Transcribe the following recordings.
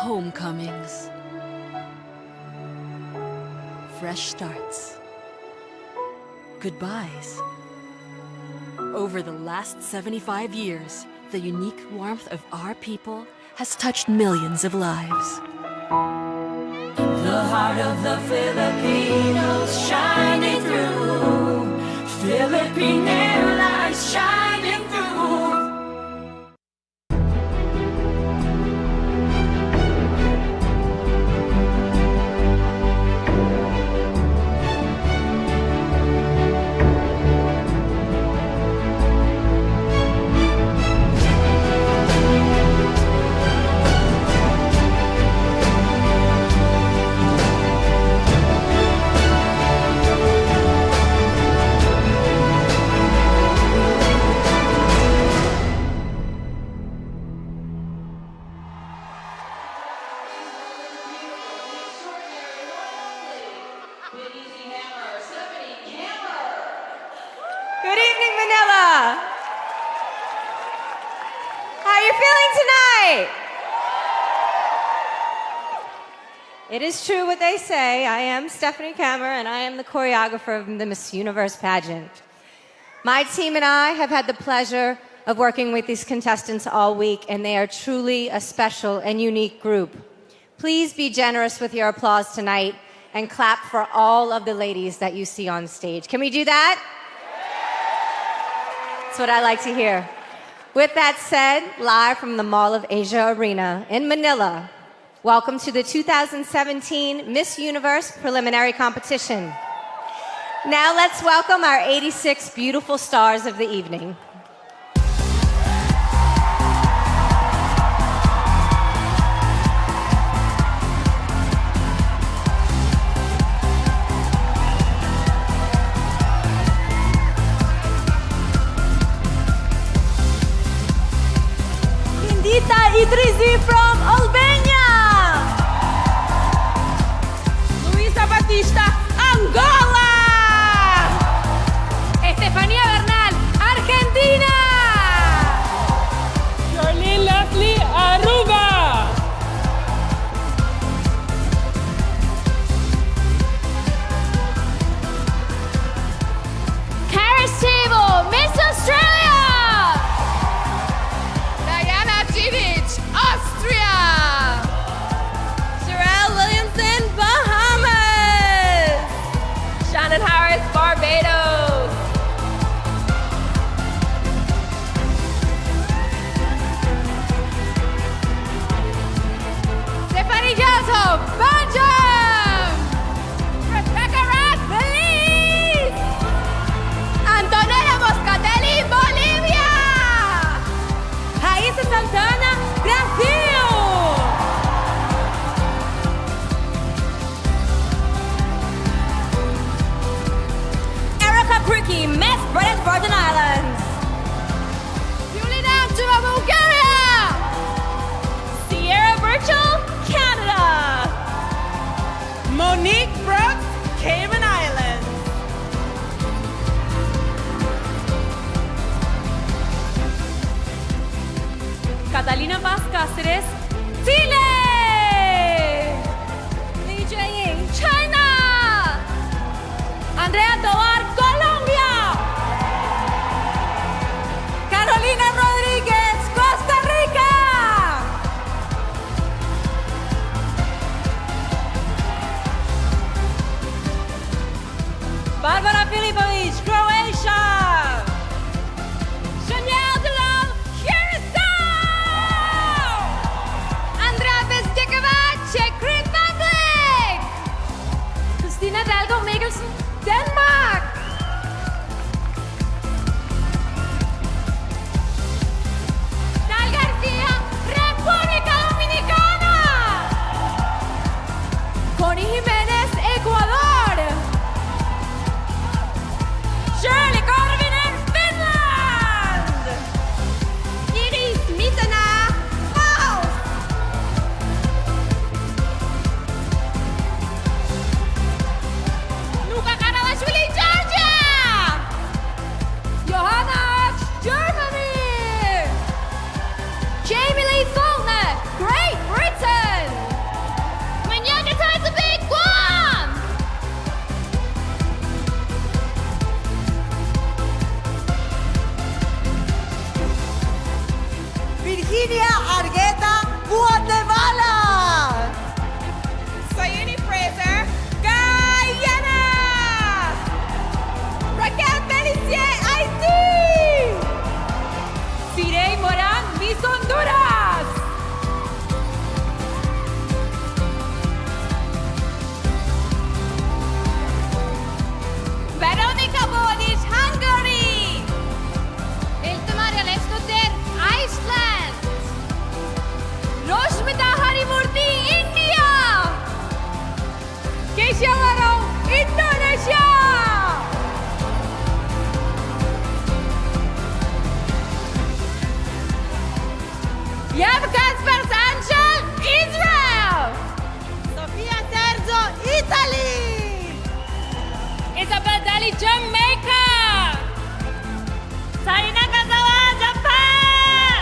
Homecomings. Fresh starts. Goodbyes. Over the last 75 years, the unique warmth of our people has touched millions of lives. The heart of the Filipinos shining through. Philippine Airlines shining through. Good evening, Manila. How are you feeling tonight? It is true what they say. I am Stephanie Kammer, and I am the choreographer of the Miss Universe pageant. My team and I have had the pleasure of working with these contestants all week, and they are truly a special and unique group. Please be generous with your applause tonight and clap for all of the ladies that you see on stage. Can we do that? That's what I like to hear. With that said, live from the Mall of Asia Arena in Manila, welcome to the 2017 Miss Universe preliminary competition. Now let's welcome our 86 beautiful stars of the evening. Ita Idrizi from Albania. Luisa Batista, Angola. Estefanía Bernal, Argentina. Charlene Leslie, Aruba. Karis Table, Miss Australia. Austria! Sherelle Williamson, Bahamas! Shannon Harris, Barbados! Stephanie Jalto, Belgium! Rebecca Rath, Belize! Antonella Moscatelli, Bolivia! Raíssa Santana, Brasil! Erica Cricky, Miss British Virgin Islands. Julina Juma, Bulgaria. Sierra Birchall, Canada. Monique Brooks, Cayman Islands. Catalina Paz Cáceres, Chile! Li Jiaying, China! Andrea Tovar, Colombia! Carolina Rodríguez, Costa Rica! Barbara Filipovic, Croatia! Chanel Delal, Curacao! Andrea Virginia Argueta, Guatemala. Sayuni Fraser, Guyana. Raquel Pellissier, Haití. Sirey Morán, Miss Honduras. Veronica Bodic, Hungary. Iltmar Lestuter, Iceland. Roshmita Harimurthy, India. Keisha Warau, Indonesia. Yav Kasper Sanchel, Israel. Sofia Sergio, Italy. Isabel Dali, Jamaica. Sarina Kazawa, Japan.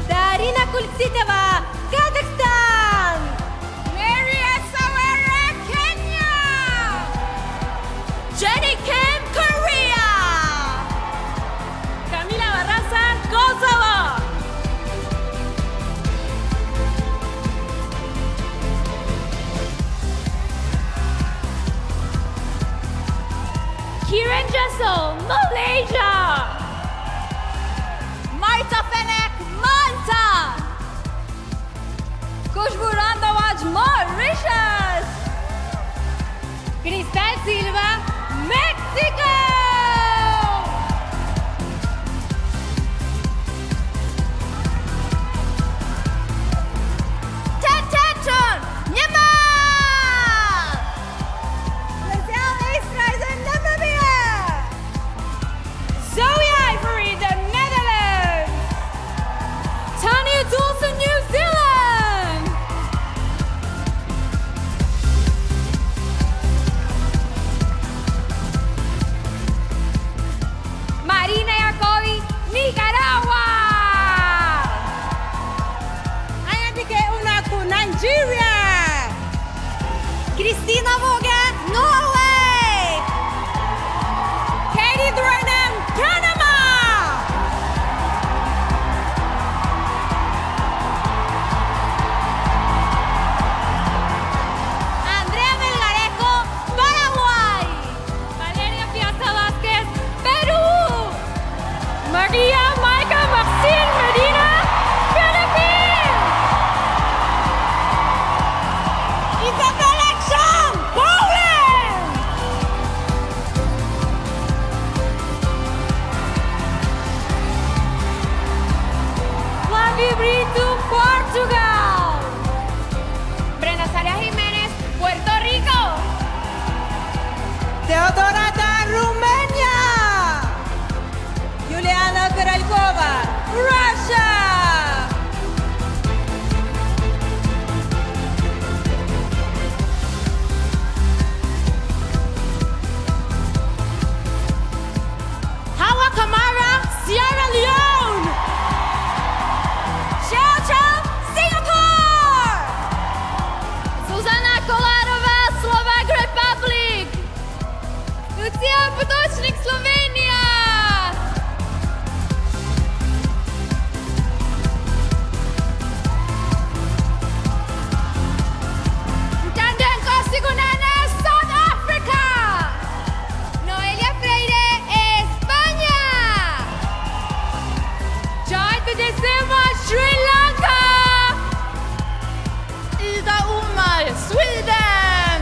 Darina Kultsitova, Kazakhstan. Mary Sawara, Kenya. Jenny Kim, Korea. Camila Barraza, Kosovo. Kieran Jessel, Malaysia. Marta Fenek, Malta. Kushburan Dawaj, Mauritius. Cristal Silva, Mexico. Ted Tenton, Myanmar. Lizelle Eastreizen, Namibia. Zoe Ivory, the Netherlands. Tanya Dawson, New Zealand. Marina Yakovi, Nicaragua. Ayatike Unaku, Nigeria. Christina Våge, Norway. Katie Threnham, Panama. Andrea Melgarejo, Paraguay. Valeria Piazza Vázquez, Perú. Maria Maika Maxine Medina, Philippines. Isabella Chang, Poland. Flavie Brito, Portugal. Brenda Salia Jiménez, Puerto Rico. Teodorata, Romania. Juliana Korolkova, Russia. Hawa Kamara, Sierra Leone. Xiao Chao, Singapore. Zuzana Kolarova, Slovak Republic. Lucia Potočnik, Slovenia. Ntandenko Sigunene, South Africa. Noelia Freire, España. Joy Tejasema, Sri Lanka. Ida Umar, Sweden.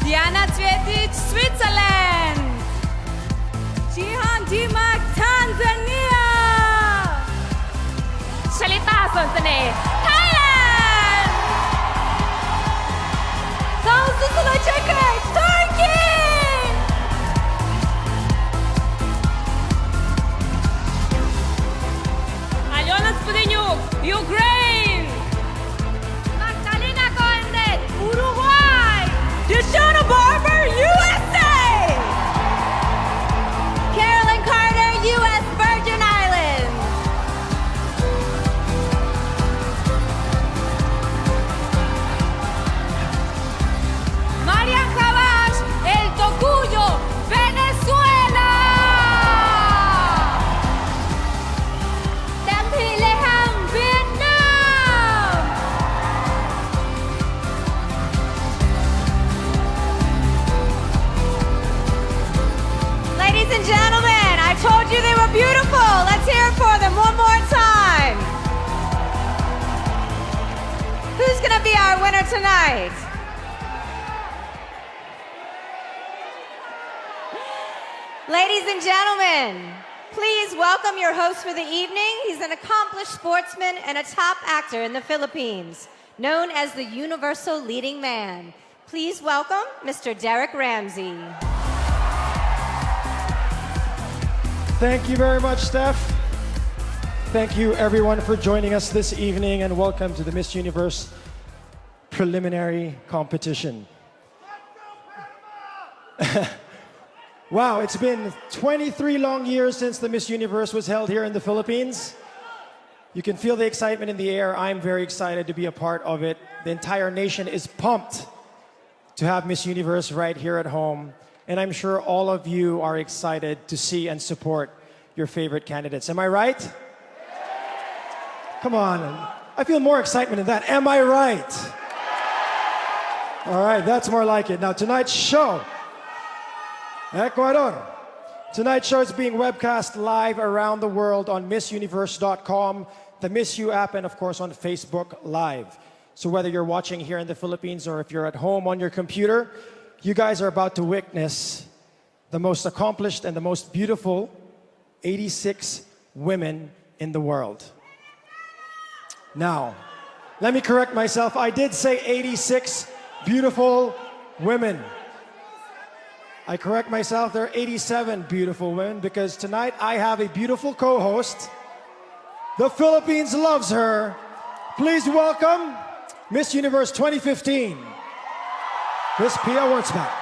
Diana Cvetic, Switzerland. Jihan Dimak, Tanzania. Shalita Sonsane, Thailand. Tansu Sulacakar, Turkey. Alyona Spudeniuk, Ukraine. Magdalena Coendet, Uruguay. Deshona Barber, USA. Carolyn Carter, U.S. Virgin Islands. tonight. Ladies and gentlemen, please welcome your host for the evening. He's an accomplished sportsman and a top actor in the Philippines, known as the Universal Leading Man. Please welcome Mr. Derek Ramsey. Thank you very much, Steph. Thank you, everyone, for joining us this evening, and welcome to the Miss Universe preliminary competition. Wow, it's been 23 long years since the Miss Universe was held here in the Philippines. You can feel the excitement in the air. I'm very excited to be a part of it. The entire nation is pumped to have Miss Universe right here at home. And I'm sure all of you are excited to see and support your favorite candidates. Am I right? Come on. I feel more excitement than that. Am I right? All right, that's more like it. Now, tonight's show, Ecuador. Tonight's show is being webcast live around the world on MissUniverse.com, the Miss You app, and of course on Facebook Live. So whether you're watching here in the Philippines or if you're at home on your computer, you guys are about to witness the most accomplished and the most beautiful 86 women in the world. Now, let me correct myself. I did say 86 beautiful women. I correct myself, there are 87 beautiful women because tonight I have a beautiful co-host. The Philippines loves her. Please welcome Miss Universe 2015, Miss Pia Wurtzbach.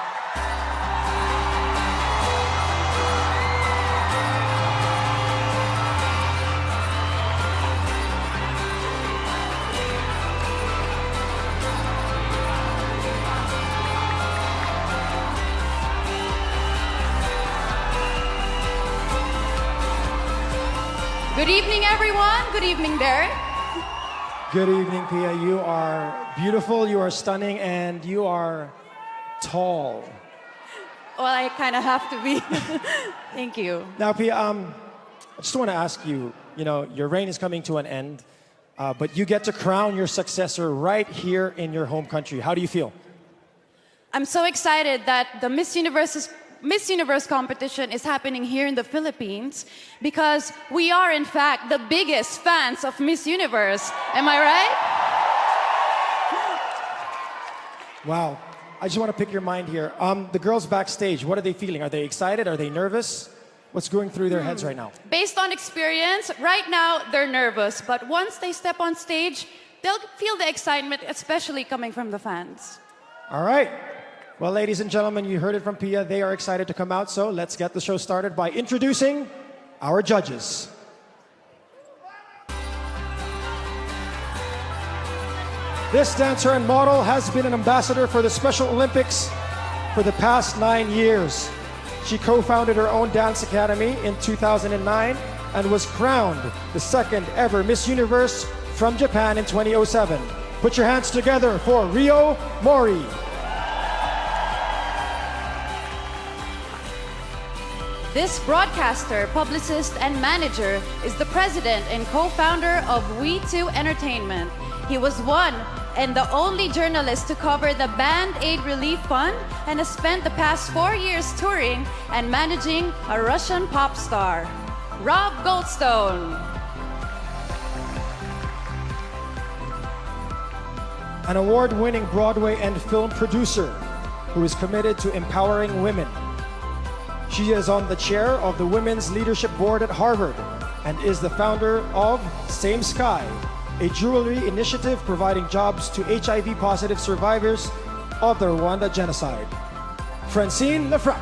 Good evening, everyone. Good evening, Derek. Good evening, Pia. You are beautiful, you are stunning, and you are tall. Well, I kind of have to be. Thank you. Now, Pia, I just want to ask you, your reign is coming to an end, but you get to crown your successor right here in your home country. How do you feel? I'm so excited that the Miss Universe competition is happening here in the Philippines because we are, in fact, the biggest fans of Miss Universe. Am I right? Wow. I just want to pick your mind here. The girls backstage, what are they feeling? Are they excited? Are they nervous? What's going through their heads right now? Based on experience, right now they're nervous, but once they step on stage, they'll feel the excitement, especially coming from the fans. All right. Well, ladies and gentlemen, you heard it from Pia. They are excited to come out, so let's get the show started by introducing our judges. This dancer and model has been an ambassador for the Special Olympics for the past 9 years. She co-founded her own dance academy in 2009 and was crowned the second ever Miss Universe from Japan in 2007. Put your hands together for Rio Mori. This broadcaster, publicist, and manager is the president and co-founder of We2 Entertainment. He was one and the only journalist to cover the Band-Aid Relief Fund and has spent the past 4 years touring and managing a Russian pop star, Rob Goldstone. An award-winning Broadway and film producer who is committed to empowering women. She is on the chair of the Women's Leadership Board at Harvard and is the founder of Same Sky, a jewelry initiative providing jobs to HIV-positive survivors of the Rwanda genocide. Francine Lefrak.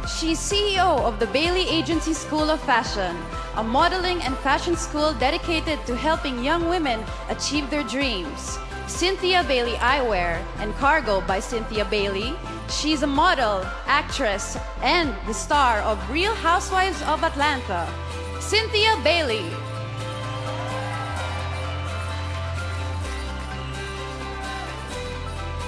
She's CEO of the Bailey Agency School of Fashion, a modeling and fashion school dedicated to helping young women achieve their dreams. Cynthia Bailey Eyewear and Cargo by Cynthia Bailey. She's a model, actress, and the star of Real Housewives of Atlanta. Cynthia Bailey.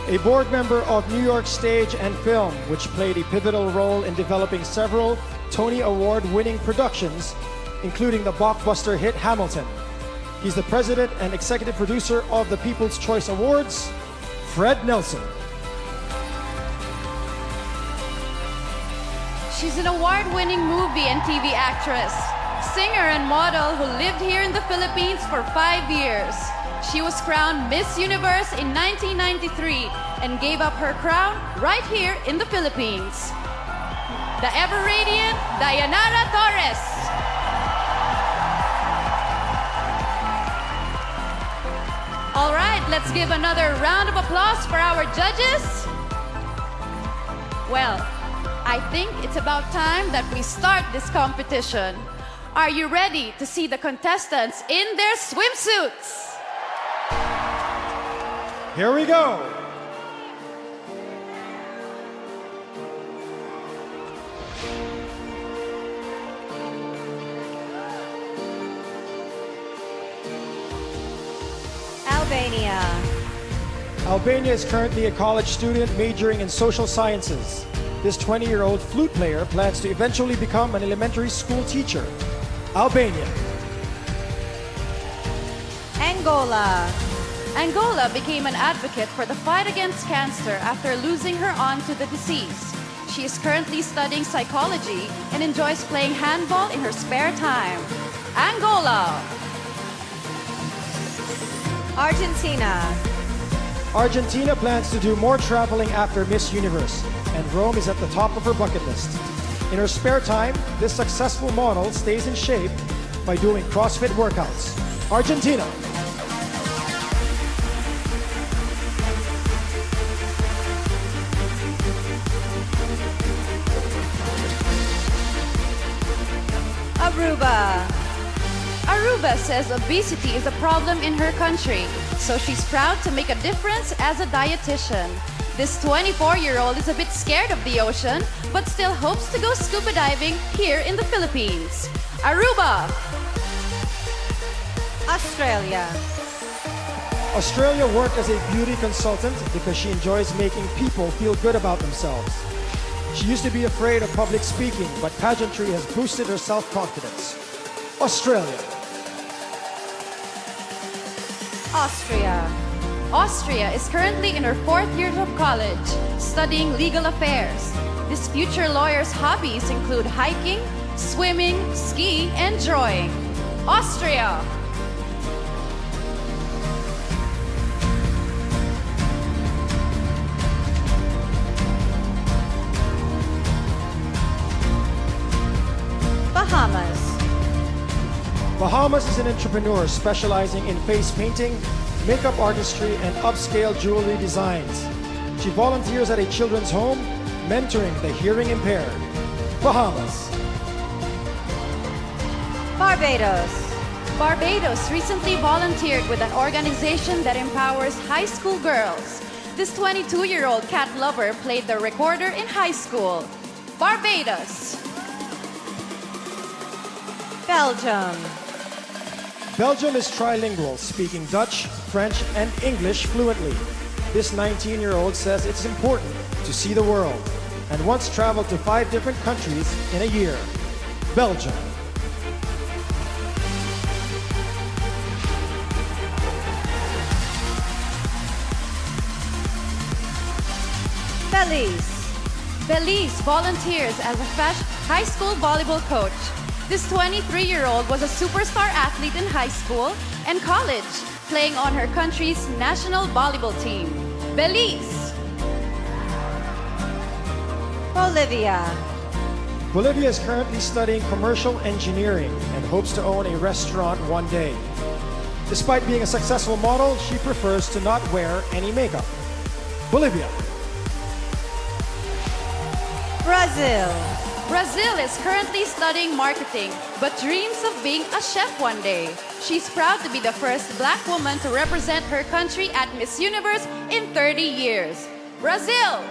A board member of New York Stage and Film, which played a pivotal role in developing several Tony Award-winning productions, including the blockbuster hit Hamilton. He's the president and executive producer of the People's Choice Awards, Fred Nelson. She's an award-winning movie and TV actress, singer and model who lived here in the Philippines for 5 years. She was crowned Miss Universe in 1993 and gave up her crown right here in the Philippines. The ever-radiant Dayanara Torres. All right, let's give another round of applause for our judges. Well, I think it's about time that we start this competition. Are you ready to see the contestants in their swimsuits? Here we go. Albania. Albania is currently a college student majoring in social sciences. This 20-year-old flute player plans to eventually become an elementary school teacher. Albania. Angola. Angola became an advocate for the fight against cancer after losing her aunt to the disease. She is currently studying psychology and enjoys playing handball in her spare time. Angola. Argentina. Argentina plans to do more traveling after Miss Universe, and Rome is at the top of her bucket list. In her spare time, this successful model stays in shape by doing CrossFit workouts. Argentina. Aruba. Aruba says obesity is a problem in her country, so she's proud to make a difference as a dietitian. This 24-year-old is a bit scared of the ocean, but still hopes to go scuba diving here in the Philippines. Aruba. Australia. Australia worked as a beauty consultant because she enjoys making people feel good about themselves. She used to be afraid of public speaking, but pageantry has boosted her self-confidence. Australia. Austria. Austria is currently in her 4th year of college, studying legal affairs. This future lawyer's hobbies include hiking, swimming, ski, and drawing. Austria. Bahamas. Bahamas is an entrepreneur specializing in face painting, makeup artistry, and upscale jewelry designs. She volunteers at a children's home, mentoring the hearing impaired. Bahamas. Barbados. Barbados recently volunteered with an organization that empowers high school girls. This 22-year-old cat lover played the recorder in high school. Barbados. Belgium. Belgium is trilingual, speaking Dutch, French, and English fluently. This 19-year-old says it's important to see the world and once traveled to 5 different countries in a year. Belgium. Belize. Belize volunteers as a high school volleyball coach. This 23-year-old was a superstar athlete in high school and college, playing on her country's national volleyball team. Belize. Bolivia. Bolivia is currently studying commercial engineering and hopes to own a restaurant one day. Despite being a successful model, she prefers to not wear any makeup. Bolivia. Brazil. Brazil is currently studying marketing, but dreams of being a chef one day. She's proud to be the first black woman to represent her country at Miss Universe in 30 years. Brazil!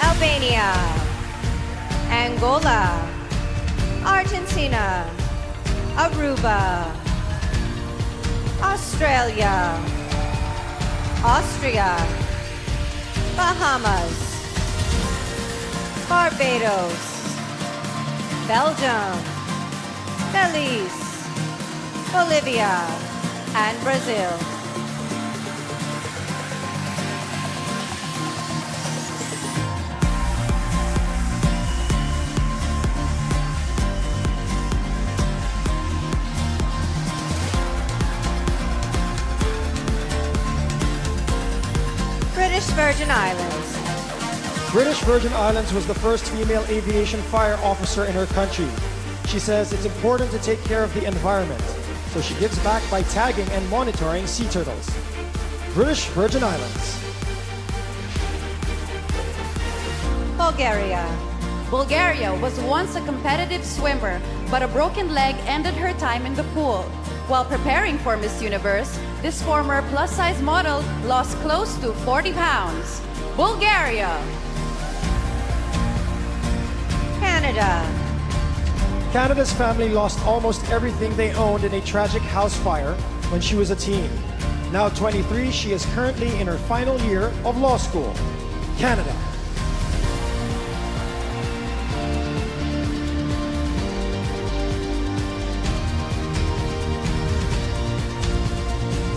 Albania. Angola. Argentina. Aruba. Australia. Austria, Bahamas, Barbados, Belgium, Belize, Bolivia, and Brazil. British Virgin Islands. British Virgin Islands was the first female aviation fire officer in her country. She says it's important to take care of the environment, so she gives back by tagging and monitoring sea turtles. British Virgin Islands. Bulgaria. Bulgaria was once a competitive swimmer, but a broken leg ended her time in the pool. While preparing for Miss Universe, this former plus-size model lost close to 40 pounds. Bulgaria. Canada. Canada's family lost almost everything they owned in a tragic house fire when she was a teen. Now 23, she is currently in her final year of law school. Canada.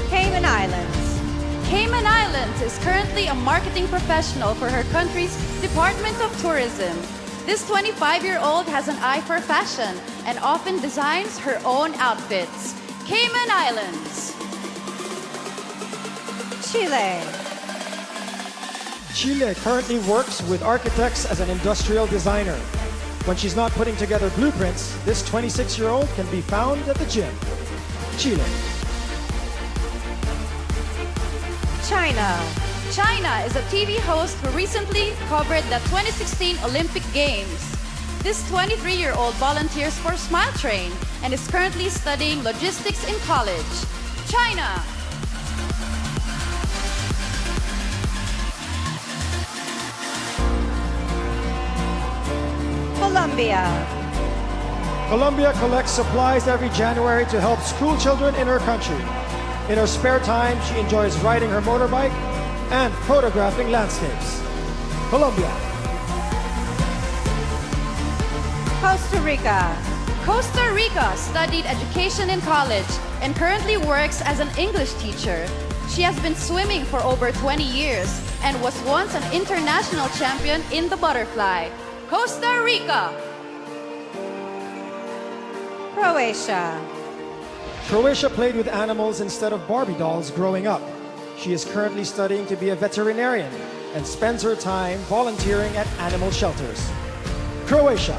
Cayman Islands. Cayman Islands is currently a marketing professional for her country's Department of Tourism. This 25-year-old has an eye for fashion and often designs her own outfits. Cayman Islands. Chile. Chile currently works with architects as an industrial designer. When she's not putting together blueprints, this 26-year-old can be found at the gym. Chile. China. China is a TV host who recently covered the 2016 Olympic Games. This 23-year-old volunteers for Smile Train and is currently studying logistics in college. China. Colombia. Colombia collects supplies every January to help school children in her country. In her spare time, she enjoys riding her motorbike and photographing landscapes. Colombia. Costa Rica. Costa Rica studied education in college and currently works as an English teacher. She has been swimming for over 20 years and was once an international champion in the butterfly. Costa Rica. Croatia. Croatia played with animals instead of Barbie dolls growing up. She is currently studying to be a veterinarian and spends her time volunteering at animal shelters. Croatia.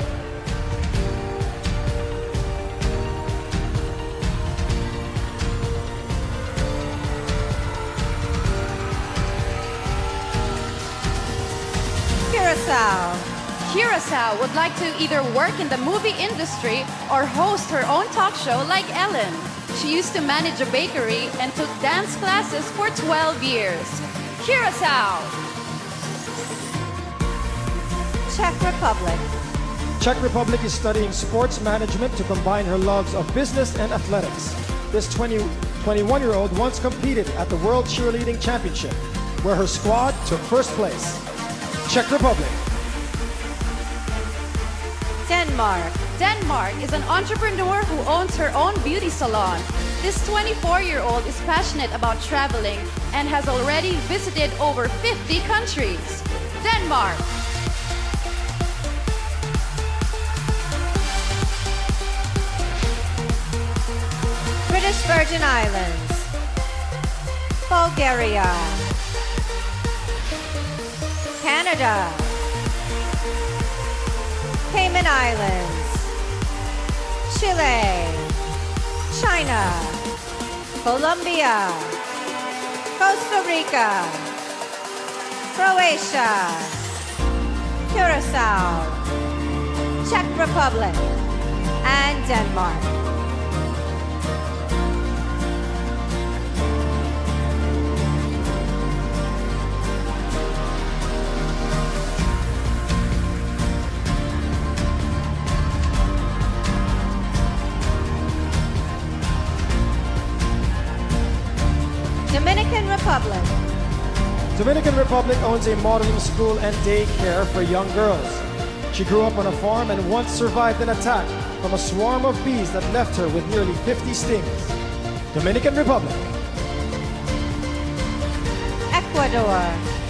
Curacao. Curacao would like to either work in the movie industry or host her own talk show like Ellen. She used to manage a bakery and took dance classes for 12 years. Curacao. Czech Republic. Czech Republic is studying sports management to combine her loves of business and athletics. This 21-year-old once competed at the World Cheerleading Championship, where her squad took first place. Czech Republic. Denmark. Denmark is an entrepreneur who owns her own beauty salon. This 24-year-old is passionate about traveling and has already visited over 50 countries. Denmark. British Virgin Islands. Bulgaria. Canada. Cayman Islands. Chile. China. Colombia. Costa Rica. Croatia. Curacao. Czech Republic. And Denmark. Dominican Republic. Dominican Republic owns a modeling school and daycare for young girls. She grew up on a farm and once survived an attack from a swarm of bees that left her with nearly 50 stings. Dominican Republic. Ecuador.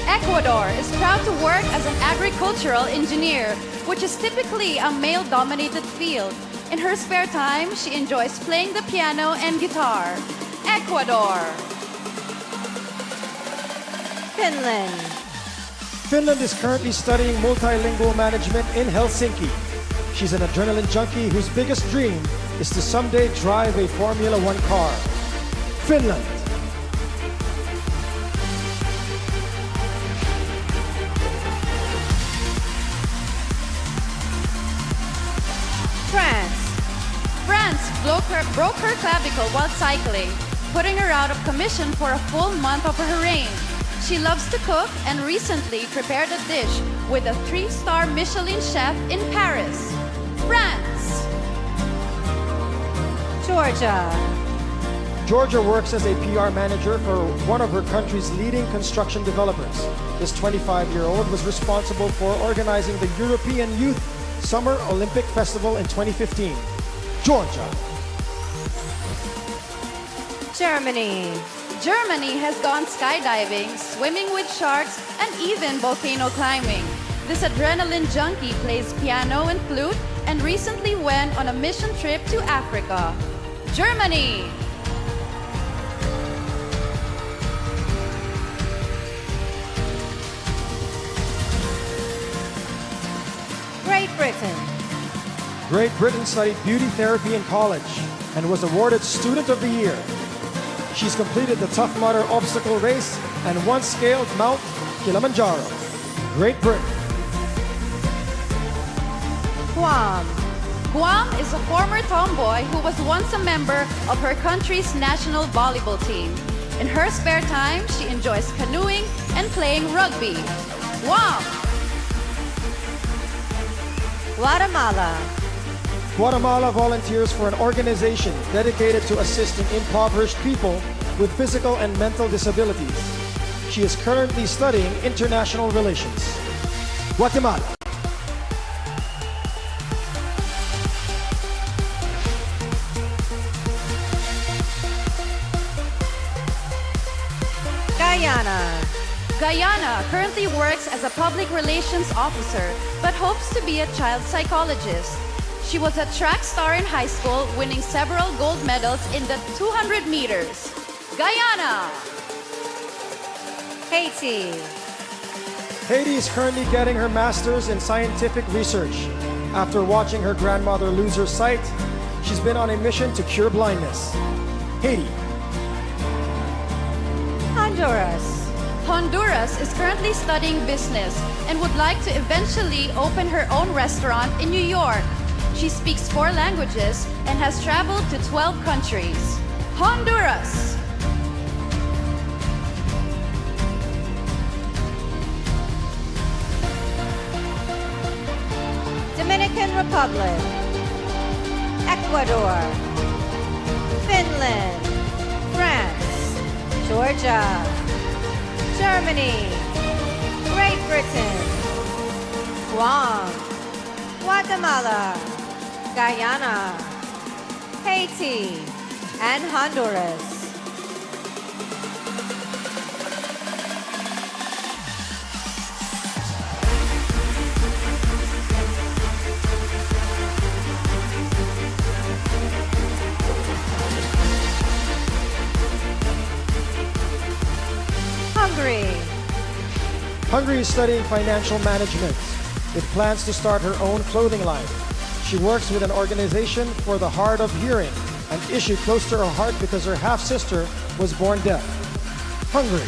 Ecuador is proud to work as an agricultural engineer, which is typically a male-dominated field. In her spare time, she enjoys playing the piano and guitar. Ecuador. Finland. Finland is currently studying multilingual management in Helsinki. She's an adrenaline junkie whose biggest dream is to someday drive a Formula One car. Finland. France. France broke her clavicle while cycling, putting her out of commission for a full month of her reign. She loves to cook and recently prepared a dish with a 3-star Michelin chef in Paris. France. Georgia. Georgia works as a PR manager for one of her country's leading construction developers. This 25-year-old was responsible for organizing the European Youth Summer Olympic Festival in 2015. Georgia. Germany. Germany has gone skydiving, swimming with sharks, and even volcano climbing. This adrenaline junkie plays piano and flute and recently went on a mission trip to Africa. Germany. Great Britain. Great Britain studied beauty therapy in college and was awarded Student of the Year. She's completed the Tough Mudder obstacle race and once scaled Mount Kilimanjaro. Great Britain. Guam. Guam is a former tomboy who was once a member of her country's national volleyball team. In her spare time, she enjoys canoeing and playing rugby. Guam. Guatemala. Guatemala volunteers for an organization dedicated to assisting impoverished people with physical and mental disabilities. She is currently studying international relations. Guatemala. Guyana. Guyana currently works as a public relations officer, but hopes to be a child psychologist. She was a track star in high school, winning several gold medals in the 200 meters. Guyana. Haiti. Haiti is currently getting her master's in scientific research. After watching her grandmother lose her sight, she's been on a mission to cure blindness. Haiti. Honduras. Honduras is currently studying business and would like to eventually open her own restaurant in New York. She speaks 4 languages and has traveled to 12 countries. Honduras. Dominican Republic. Ecuador. Finland. France. Georgia. Germany. Great Britain. Guam. Guatemala. Guyana, Haiti, and Honduras. Hungary. Hungary is studying financial management with plans to start her own clothing line. She works with an organization for the hard of hearing, an issue close to her heart because her half-sister was born deaf. Hungary.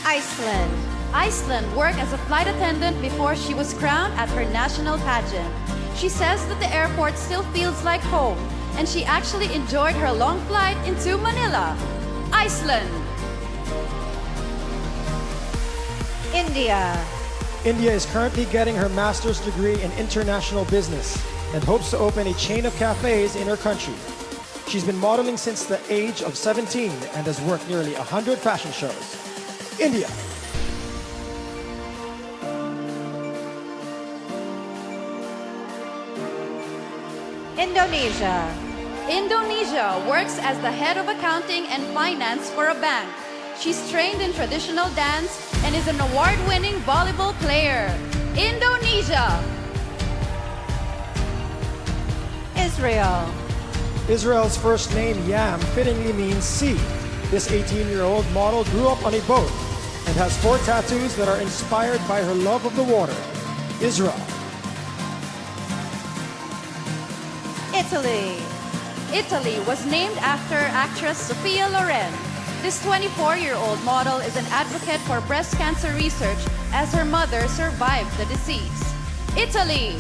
Iceland. Iceland worked as a flight attendant before she was crowned at her national pageant. She says that the airport still feels like home, and she actually enjoyed her long flight into Manila. Iceland. India. India is currently getting her master's degree in international business and hopes to open a chain of cafes in her country. She's been modeling since the age of 17 and has worked nearly 100 fashion shows. India. Indonesia. Indonesia works as the head of accounting and finance for a bank. She's trained in traditional dance and is an award-winning volleyball player. Indonesia. Israel. Israel's first name, Yam, fittingly means sea. This 18-year-old model grew up on a boat and has 4 tattoos that are inspired by her love of the water. Israel. Italy. Italy was named after actress Sophia Loren. This 24-year-old model is an advocate for breast cancer research as her mother survived the disease. Italy.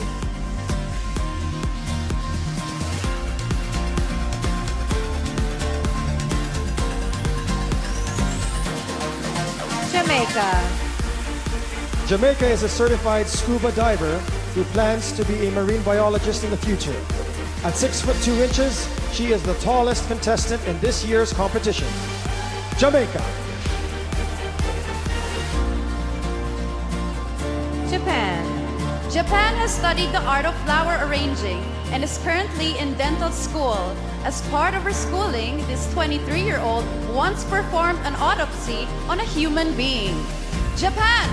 Jamaica. Jamaica is a certified scuba diver who plans to be a marine biologist in the future. At 6 foot 2 inches, she is the tallest contestant in this year's competition. Jamaica. Japan. Japan has studied the art of flower arranging and is currently in dental school. As part of her schooling, this 23-year-old once performed an autopsy on a human being. Japan.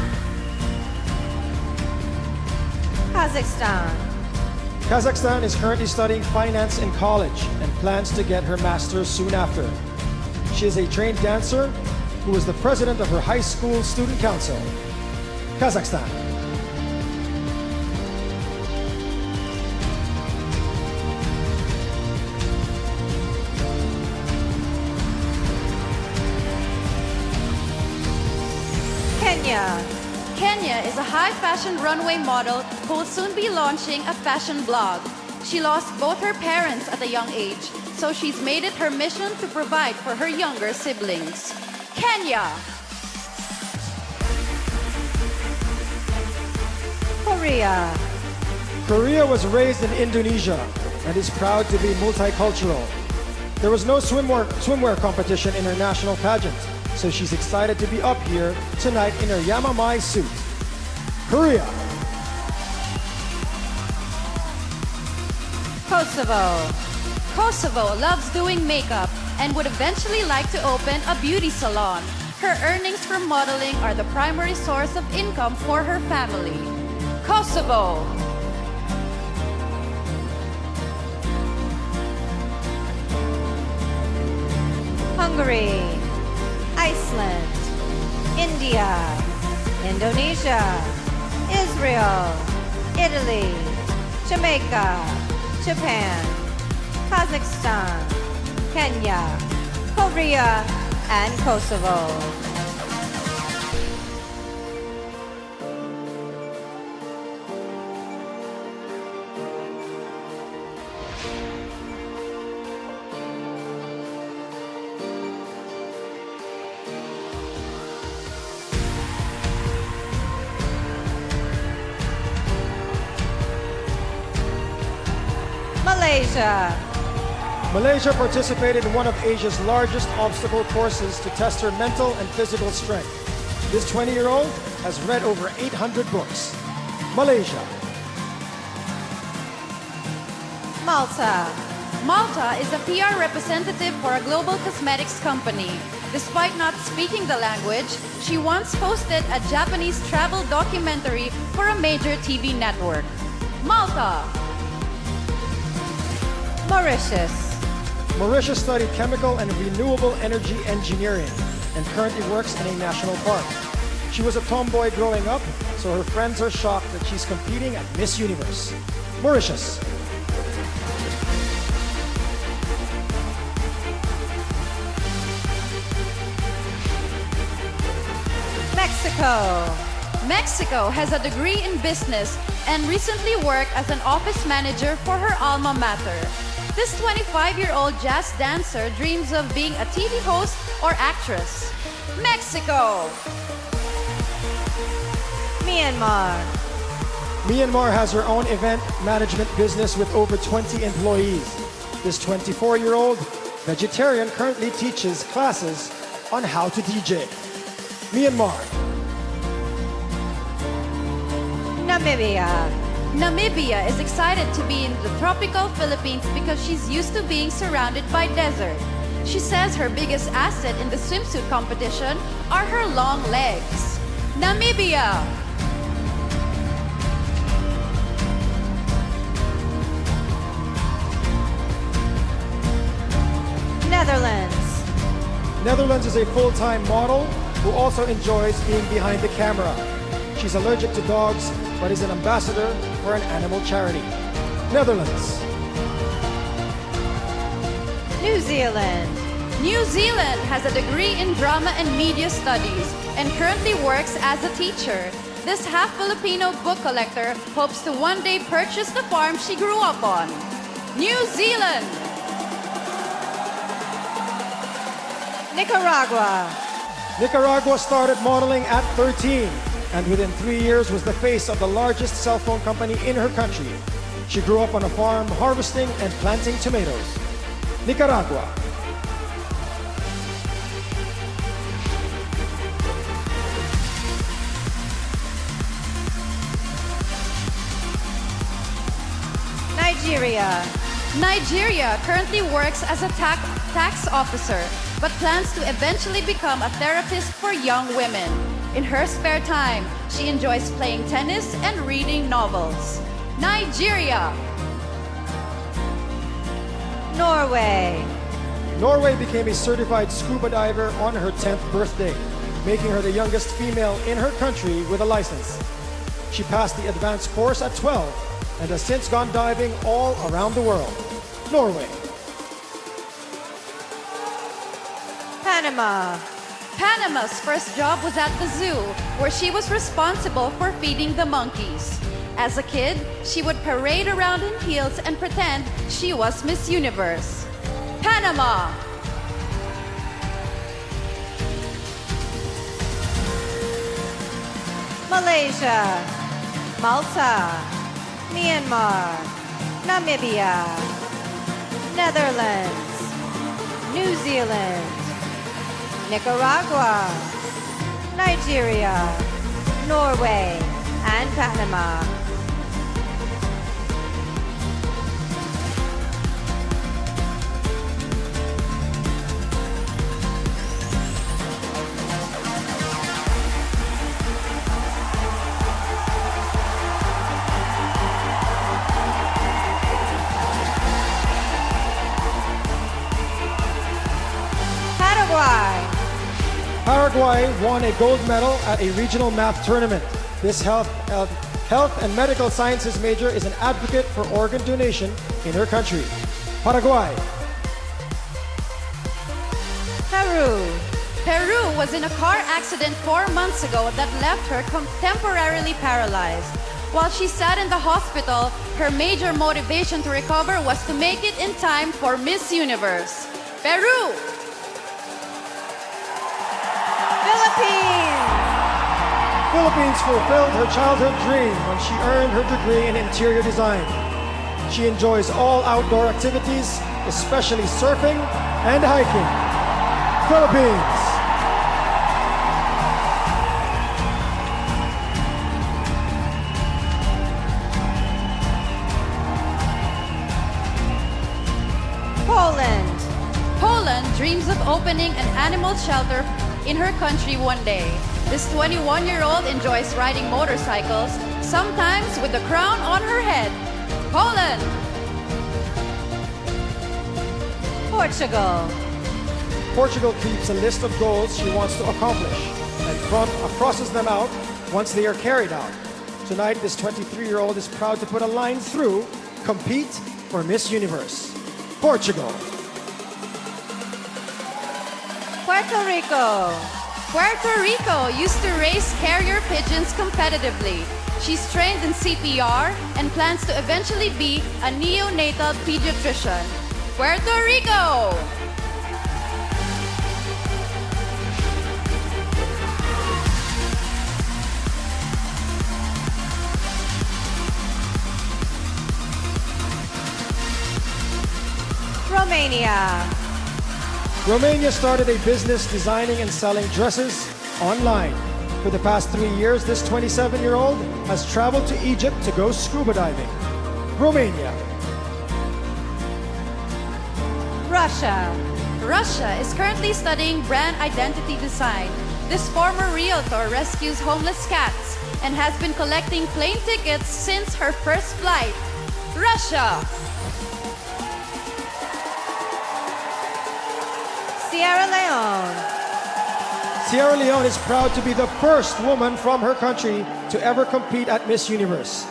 Kazakhstan. Kazakhstan is currently studying finance in college and plans to get her master's soon after. She is a trained dancer who is the president of her high school student council. Kazakhstan. Kenya. Kenya is a high-fashion runway model who will soon be launching a fashion blog. She lost both her parents at a young age, so she's made it her mission to provide for her younger siblings. Kenya. Korea. Korea was raised in Indonesia and is proud to be multicultural. There was no swimwear competition in her national pageant, so she's excited to be up here tonight in her Yamamai suit. Korea. Kosovo. Kosovo loves doing makeup and would eventually like to open a beauty salon. Her earnings from modeling are the primary source of income for her family. Kosovo. Hungary. Iceland. India. Indonesia. Israel. Italy. Jamaica. Japan. Kazakhstan. Kenya. Korea. And Kosovo. Malaysia. Malaysia participated in one of Asia's largest obstacle courses to test her mental and physical strength. This 20-year-old has read over 800 books. Malaysia. Malta. Malta is a PR representative for a global cosmetics company. Despite not speaking the language, she once hosted a Japanese travel documentary for a major TV network. Malta. Mauritius. Mauritius studied chemical and renewable energy engineering and currently works in a national park. She was a tomboy growing up, so her friends are shocked that she's competing at Miss Universe. Mauritius. Mexico. Mexico has a degree in business and recently worked as an office manager for her alma mater. This 25-year-old jazz dancer dreams of being a TV host or actress. Mexico. Myanmar. Myanmar has her own event management business with over 20 employees. This 24-year-old vegetarian currently teaches classes on how to DJ. Myanmar. Namibia. Namibia is excited to be in the tropical Philippines because she's used to being surrounded by desert. She says her biggest asset in the swimsuit competition are her long legs. Namibia. Netherlands. Netherlands is a full-time model who also enjoys being behind the camera. She's allergic to dogs, but is an ambassador for an animal charity. Netherlands. New Zealand. New Zealand has a degree in drama and media studies and currently works as a teacher. This half-Filipino book collector hopes to one day purchase the farm she grew up on. New Zealand. Nicaragua. Nicaragua started modeling at 13 and within 3 years was the face of the largest cell phone company in her country. She grew up on a farm harvesting and planting tomatoes. Nicaragua. Nigeria. Nigeria currently works as a tax officer, but plans to eventually become a therapist for young women. In her spare time, she enjoys playing tennis and reading novels. Nigeria. Norway. Norway became a certified scuba diver on her 10th birthday, making her the youngest female in her country with a license. She passed the advanced course at 12 and has since gone diving all around the world. Norway. Panama. Panama's first job was at the zoo, where she was responsible for feeding the monkeys. As a kid, she would parade around in heels and pretend she was Miss Universe. Panama. Malaysia. Malta. Myanmar. Namibia. Netherlands. New Zealand. Nicaragua. Nigeria. Norway. And Panama. Paraguay won a gold medal at a regional math tournament. This health and medical sciences major is an advocate for organ donation in her country. Paraguay. Peru. Peru was in a car accident 4 months ago that left her temporarily paralyzed. While she sat in the hospital, her major motivation to recover was to make it in time for Miss Universe. Peru. Philippines fulfilled her childhood dream when she earned her degree in interior design. She enjoys all outdoor activities, especially surfing and hiking. Philippines. Poland. Poland dreams of opening an animal shelter in her country one day. This 21-year-old enjoys riding motorcycles, sometimes with the crown on her head. Poland. Portugal. Portugal keeps a list of goals she wants to accomplish and crosses them out once they are carried out. Tonight, this 23-year-old is proud to put a line through, compete for Miss Universe. Portugal. Puerto Rico. Puerto Rico used to raise carrier pigeons competitively. She's trained in CPR and plans to eventually be a neonatal pediatrician. Puerto Rico! Romania. Romania started a business designing and selling dresses online. For the past 3 years, this 27-year-old has traveled to Egypt to go scuba diving. Romania. Russia. Russia is currently studying brand identity design. This former realtor rescues homeless cats and has been collecting plane tickets since her first flight. Russia. Sierra Leone. Sierra Leone is proud to be the first woman from her country to ever compete at Miss Universe.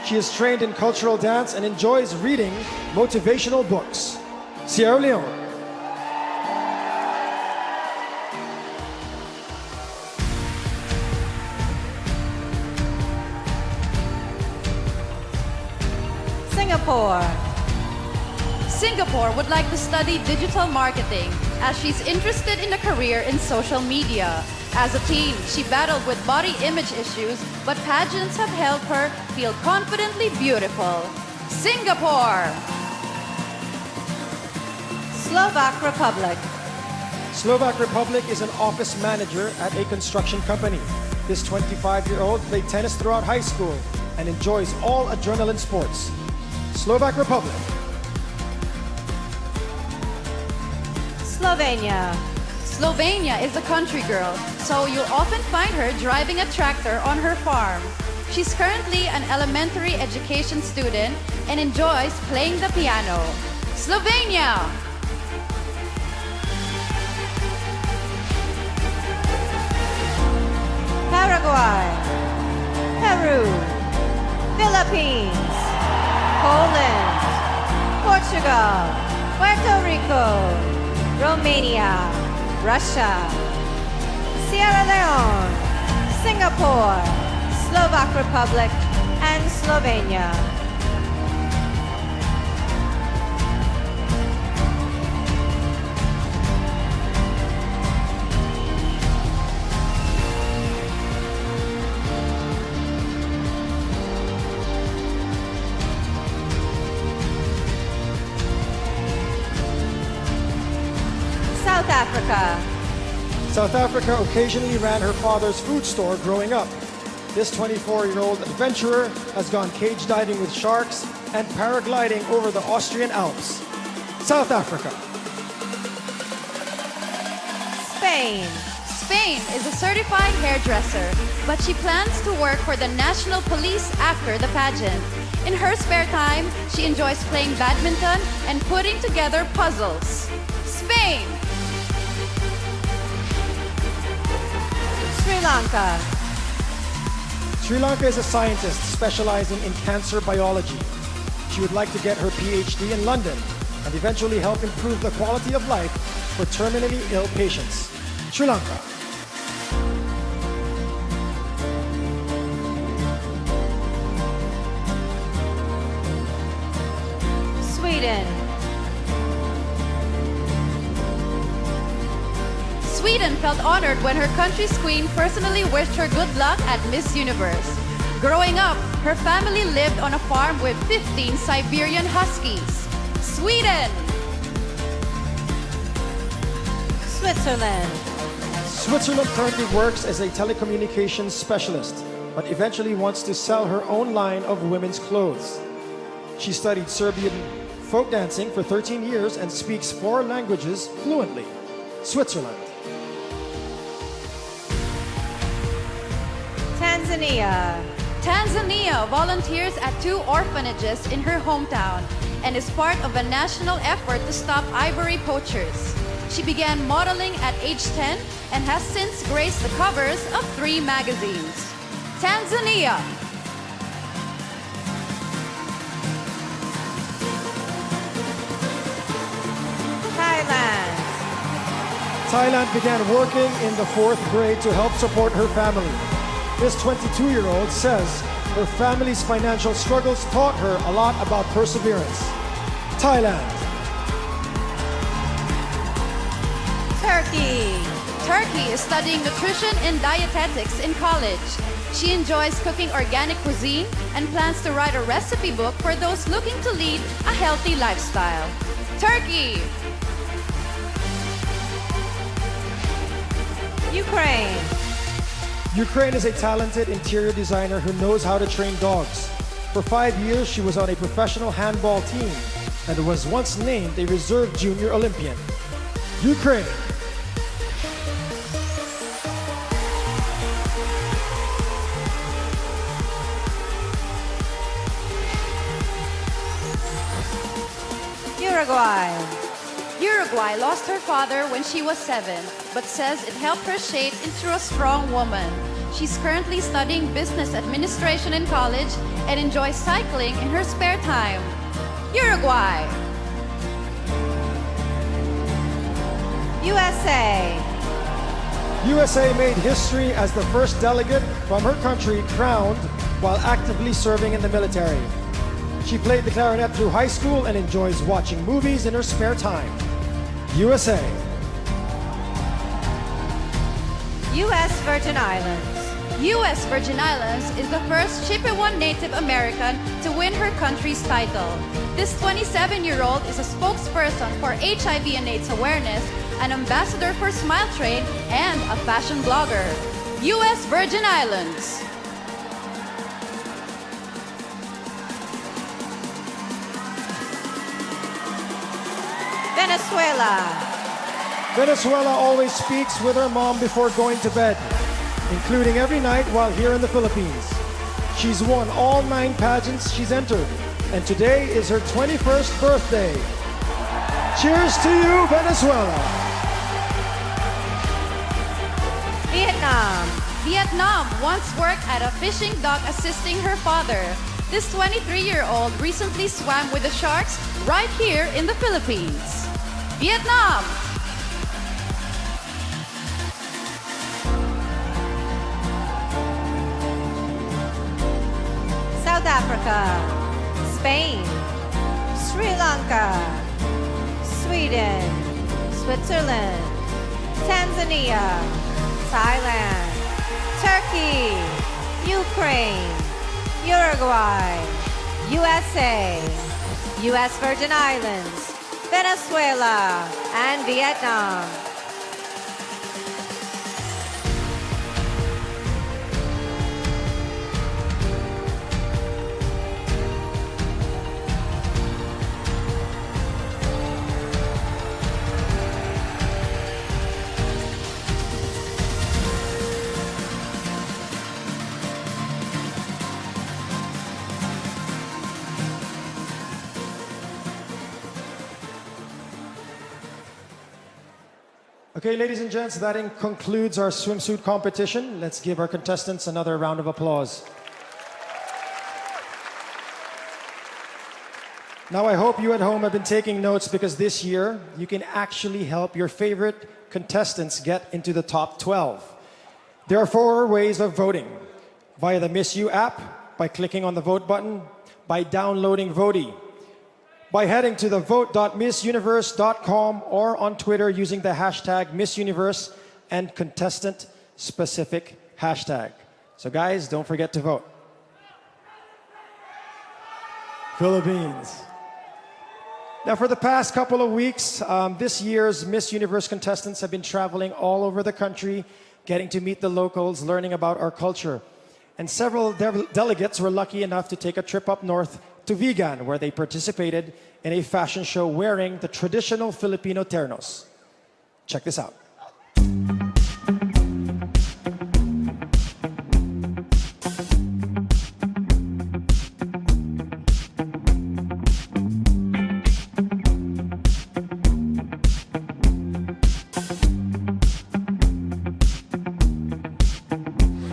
She is trained in cultural dance and enjoys reading motivational books. Sierra Leone. Singapore. Singapore would like to study digital marketing as she's interested in a career in social media. As a teen, she battled with body image issues, but pageants have helped her feel confidently beautiful. Singapore. Slovak Republic. Slovak Republic is an office manager at a construction company. This 25-year-old played tennis throughout high school and enjoys all adrenaline sports. Slovak Republic. Slovenia. Slovenia is a country girl, so you'll often find her driving a tractor on her farm. She's currently an elementary education student and enjoys playing the piano. Slovenia. Paraguay. Peru. Philippines. Poland. Portugal. Puerto Rico. Romania. Russia. Sierra Leone. Singapore. Slovak Republic. And Slovenia. South Africa. South Africa occasionally ran her father's food store growing up. This 24-year-old adventurer has gone cage diving with sharks and paragliding over the Austrian Alps. South Africa. Spain. Spain is a certified hairdresser, but she plans to work for the national police after the pageant. In her spare time, she enjoys playing badminton and putting together puzzles. Spain. Sri Lanka. Sri Lanka is a scientist specializing in cancer biology. She would like to get her PhD in London and eventually help improve the quality of life for terminally ill patients. Sri Lanka. Sweden. Sweden felt honored when her country's queen personally wished her good luck at Miss Universe. Growing up, her family lived on a farm with 15 Siberian Huskies. Sweden. Switzerland. Switzerland currently works as a telecommunications specialist, but eventually wants to sell her own line of women's clothes. She studied Serbian folk dancing for 13 years and speaks 4 languages fluently. Switzerland. Tanzania. Tanzania volunteers at 2 orphanages in her hometown and is part of a national effort to stop ivory poachers. She began modeling at age 10 and has since graced the covers of 3 magazines. Tanzania. Thailand. Thailand began working in the 4th grade to help support her family. This 22-year-old says her family's financial struggles taught her a lot about perseverance. Thailand. Turkey. Turkey is studying nutrition and dietetics in college. She enjoys cooking organic cuisine and plans to write a recipe book for those looking to lead a healthy lifestyle. Turkey. Ukraine. Ukraine is a talented interior designer who knows how to train dogs. For 5 years, she was on a professional handball team and was once named a reserve junior Olympian. Ukraine. Uruguay. Uruguay lost her father when she was 7, but says it helped her shape into a strong woman. She's currently studying business administration in college and enjoys cycling in her spare time. Uruguay. USA. USA made history as the first delegate from her country crowned while actively serving in the military. She played the clarinet through high school and enjoys watching movies in her spare time. USA. U.S. Virgin Islands. U.S. Virgin Islands is the first Chippewa Native American to win her country's title. This 27-year-old is a spokesperson for HIV and AIDS awareness, an ambassador for Smile Train, and a fashion blogger. U.S. Virgin Islands. Venezuela. Venezuela always speaks with her mom before going to bed, including every night while here in the Philippines. She's won all 9 pageants she's entered, and today is her 21st birthday. Cheers to you, Venezuela! Vietnam. Vietnam once worked at a fishing dock assisting her father. This 23-year-old recently swam with the sharks right here in the Philippines. Vietnam. South Africa. Spain. Sri Lanka. Sweden. Switzerland. Tanzania. Thailand. Turkey. Ukraine. Uruguay. USA. U.S. Virgin Islands. Venezuela. And Vietnam. Okay, ladies and gents, that concludes our swimsuit competition. Let's give our contestants another round of applause. Now, I hope you at home have been taking notes because this year you can actually help your favorite contestants get into the top 12. There are 4 ways of voting: via the Miss You app, by clicking on the vote button, by downloading Voti, by heading to the vote.missuniverse.com, or on Twitter using the hashtag MissUniverse and contestant-specific hashtag. So guys, don't forget to vote. Philippines. Now, for the past couple of weeks, this year's Miss Universe contestants have been traveling all over the country, getting to meet the locals, learning about our culture. And several delegates were lucky enough to take a trip up north to Vigan, where they participated in a fashion show wearing the traditional Filipino ternos. Check this out.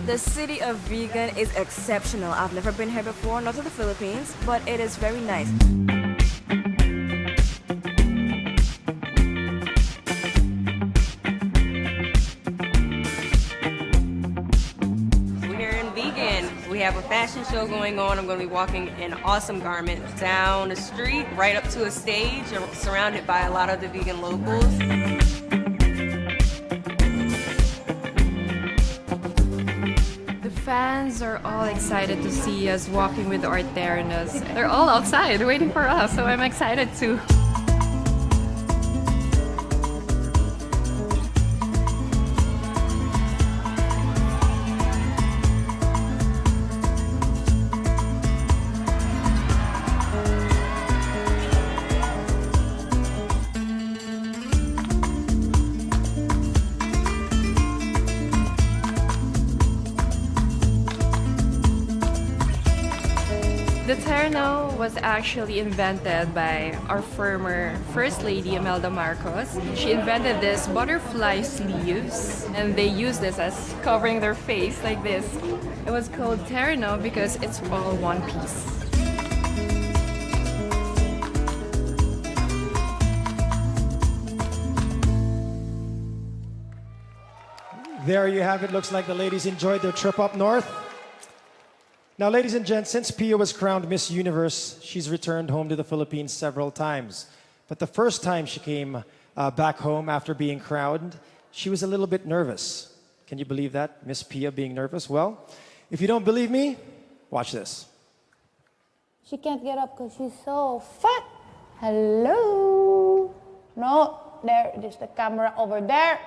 The city of Vigan is exceptional. I've never been here before, not to the Philippines, but it is very nice. We're here in Vigan. We have a fashion show going on. I'm going to be walking in awesome garments down the street, right up to a stage, surrounded by a lot of the vegan locals. Fans are all excited to see us walking with our ternos. They're all outside waiting for us, so I'm excited too. Terno was actually invented by our former First Lady Imelda Marcos. She invented this butterfly sleeves and they use this as covering their face like this. It was called Terno because it's all one piece. There you have it. Looks like the ladies enjoyed their trip up north. Now, ladies and gents, since Pia was crowned Miss Universe, she's returned home to the Philippines several times. But the first time she came back home after being crowned, she was a little bit nervous. Can you believe that? Miss Pia being nervous? Well, if you don't believe me, watch this. She can't get up because she's so fat. Hello? No, there's the camera over there.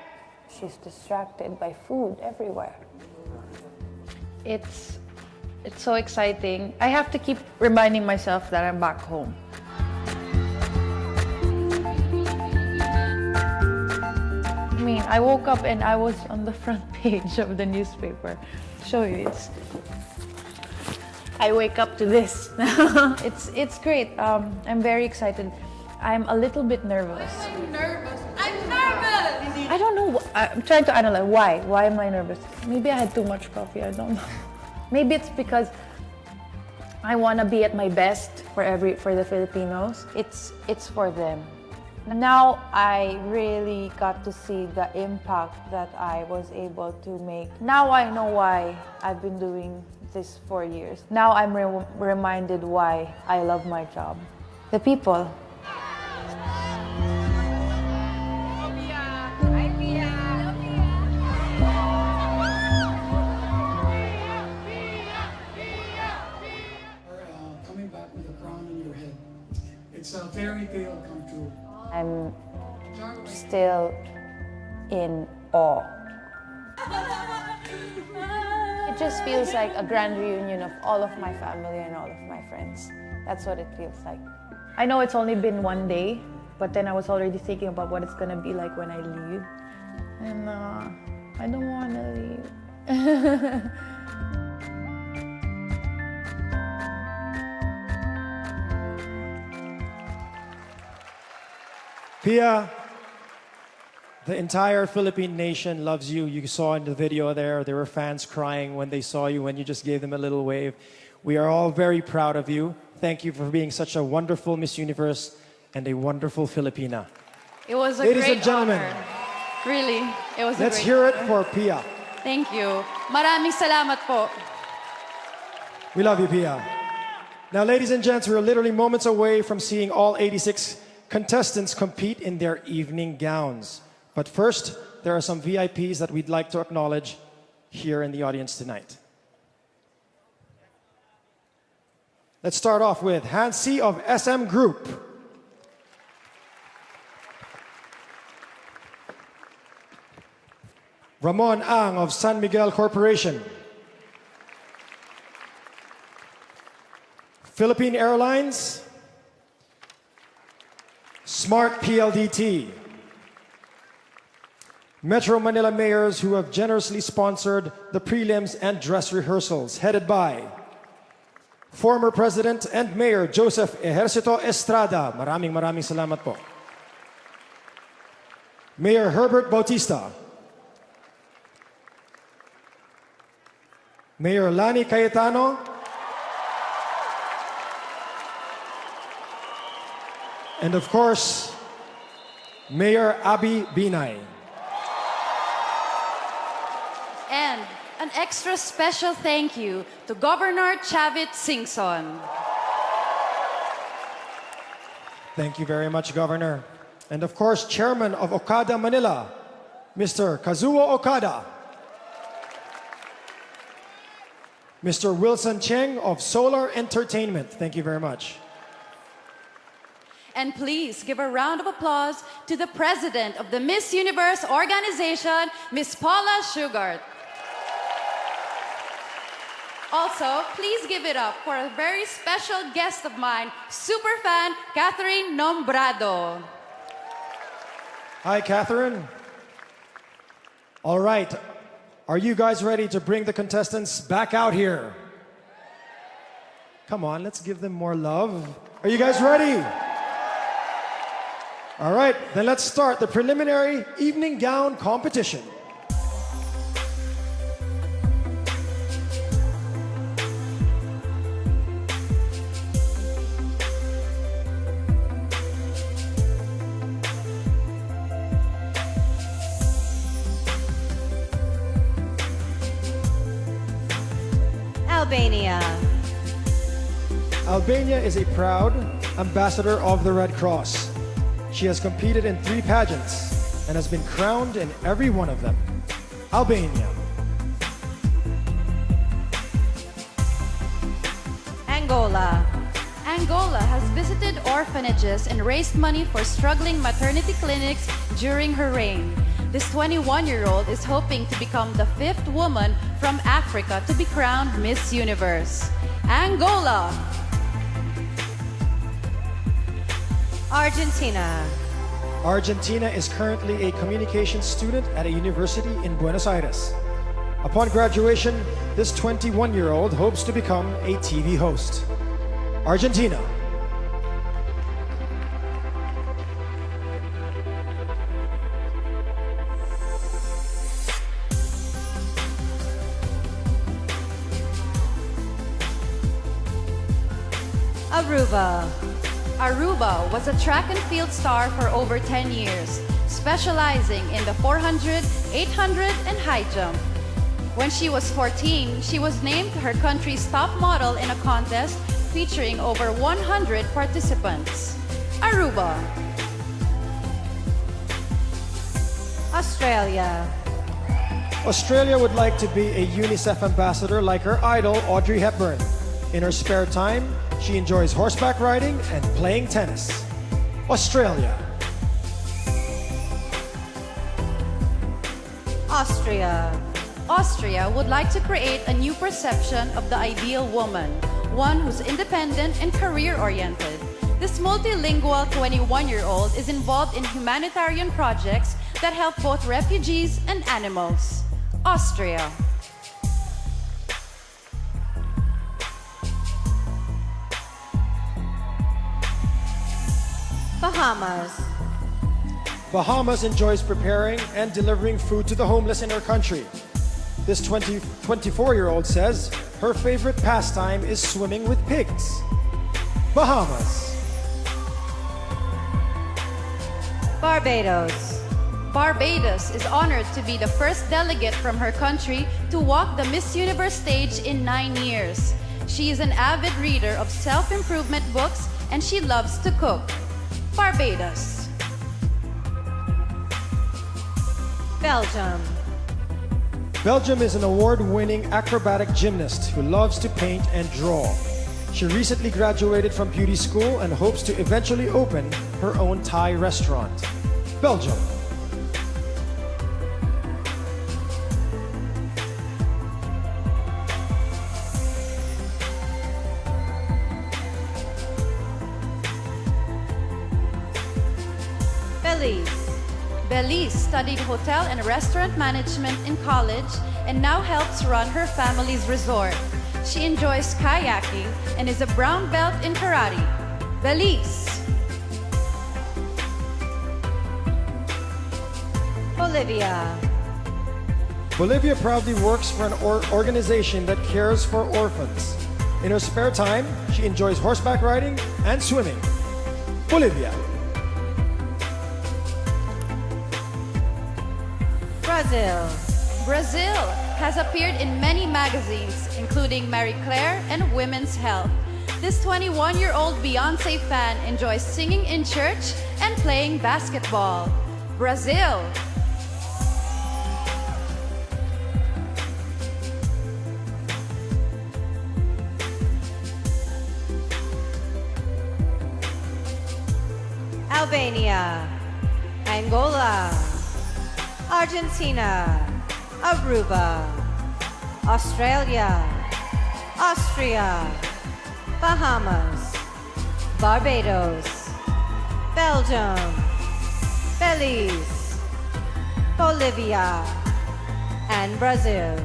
She's distracted by food everywhere. It's so exciting. I have to keep reminding myself that I'm back home. I mean, I woke up and I was on the front page of the newspaper. Show you, I wake up to this. It's great. I'm very excited. I'm a little bit nervous. I'm nervous. I don't know. I'm trying to analyze why. Why am I nervous? Maybe I had too much coffee. I don't know. Maybe it's because I want to be at my best for the Filipinos. It's for them. Now I really got to see the impact that I was able to make. Now I know why I've been doing this for years. Now I'm reminded why I love my job. The people. It's a fairy tale come true. I'm still in awe. It just feels like a grand reunion of all of my family and all of my friends. That's what it feels like. I know it's only been one day, but then I was already thinking about what it's gonna be like when I leave. And I don't wanna leave. Pia, the entire Philippine nation loves you. You saw in the video there were fans crying when they saw you, when you just gave them a little wave. We are all very proud of you. Thank you for being such a wonderful Miss Universe and a wonderful Filipina. It was a Ladies great and gentlemen, honor. Really, it was let's a great hear it honor. for Pia. Thank you. Maraming salamat po. We love you, Pia. Now, ladies and gents, we're literally moments away from seeing all 86 contestants compete in their evening gowns. But first, there are some VIPs that we'd like to acknowledge here in the audience tonight. Let's start off with Hansi of SM Group. Ramon Ang of San Miguel Corporation. Philippine Airlines. Smart PLDT. Metro Manila mayors who have generously sponsored the prelims and dress rehearsals, headed by former President and Mayor Joseph Ejercito Estrada. Maraming salamat po. Mayor Herbert Bautista. Mayor Lani Cayetano. And of course, Mayor Abby Binay. And an extra special thank you to Governor Chavit Singson. Thank you very much, Governor. And of course, Chairman of Okada Manila, Mr. Kazuo Okada. Mr. Wilson Cheng of Solar Entertainment. Thank you very much. And please give a round of applause to the president of the Miss Universe organization, Miss Paula Shugart. Also, please give it up for a very special guest of mine, superfan Catherine Nombrado. Hi, Catherine. All right. Are you guys ready to bring the contestants back out here? Come on, let's give them more love. Are you guys ready? All right, then let's start the preliminary evening gown competition. Albania. Albania is a proud ambassador of the Red Cross. She has competed in 3 pageants and has been crowned in every one of them. Albania. Angola. Angola has visited orphanages and raised money for struggling maternity clinics during her reign. This 21-year-old is hoping to become the 5th woman from Africa to be crowned Miss Universe. Angola. Argentina. Argentina is currently a communications student at a university in Buenos Aires. Upon graduation, this 21-year-old hopes to become a TV host. Argentina. Aruba. Aruba was a track and field star for over 10 years, specializing in the 400, 800, and high jump. When she was 14, she was named her country's top model in a contest featuring over 100 participants. Aruba. Australia. Australia would like to be a UNICEF ambassador like her idol, Audrey Hepburn. In her spare time, she enjoys horseback riding and playing tennis. Australia. Austria. Austria would like to create a new perception of the ideal woman, one who's independent and career-oriented. This multilingual 21-year-old is involved in humanitarian projects that help both refugees and animals. Austria. Bahamas. Bahamas enjoys preparing and delivering food to the homeless in her country. This 24-year-old says her favorite pastime is swimming with pigs. Bahamas. Barbados. Barbados is honored to be the first delegate from her country to walk the Miss Universe stage in 9 years. She is an avid reader of self-improvement books and she loves to cook. Barbados. Belgium. Belgium is an award-winning acrobatic gymnast who loves to paint and draw. She recently graduated from beauty school and hopes to eventually open her own Thai restaurant. Belgium. Belize. Belize studied hotel and restaurant management in college and now helps run her family's resort. She enjoys kayaking and is a brown belt in karate. Belize. Bolivia. Bolivia proudly works for an organization that cares for orphans. In her spare time, she enjoys horseback riding and swimming. Bolivia. Brazil. Brazil has appeared in many magazines, including Marie Claire and Women's Health. This 21-year-old Beyoncé fan enjoys singing in church and playing basketball. Brazil. Albania. Angola. Argentina. Aruba. Australia. Austria. Bahamas. Barbados. Belgium. Belize. Bolivia. And Brazil.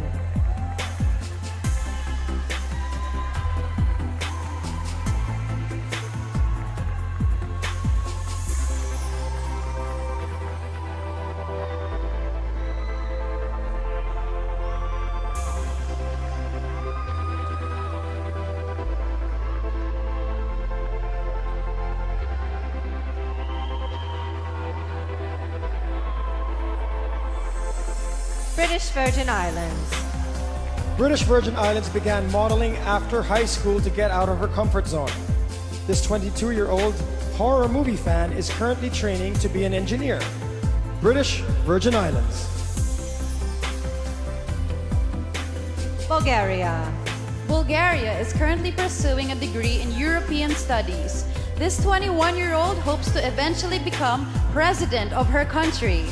British Virgin Islands. British Virgin Islands began modeling after high school to get out of her comfort zone. This 22-year-old horror movie fan is currently training to be an engineer. British Virgin Islands. Bulgaria. Bulgaria is currently pursuing a degree in European Studies. This 21-year-old hopes to eventually become president of her country.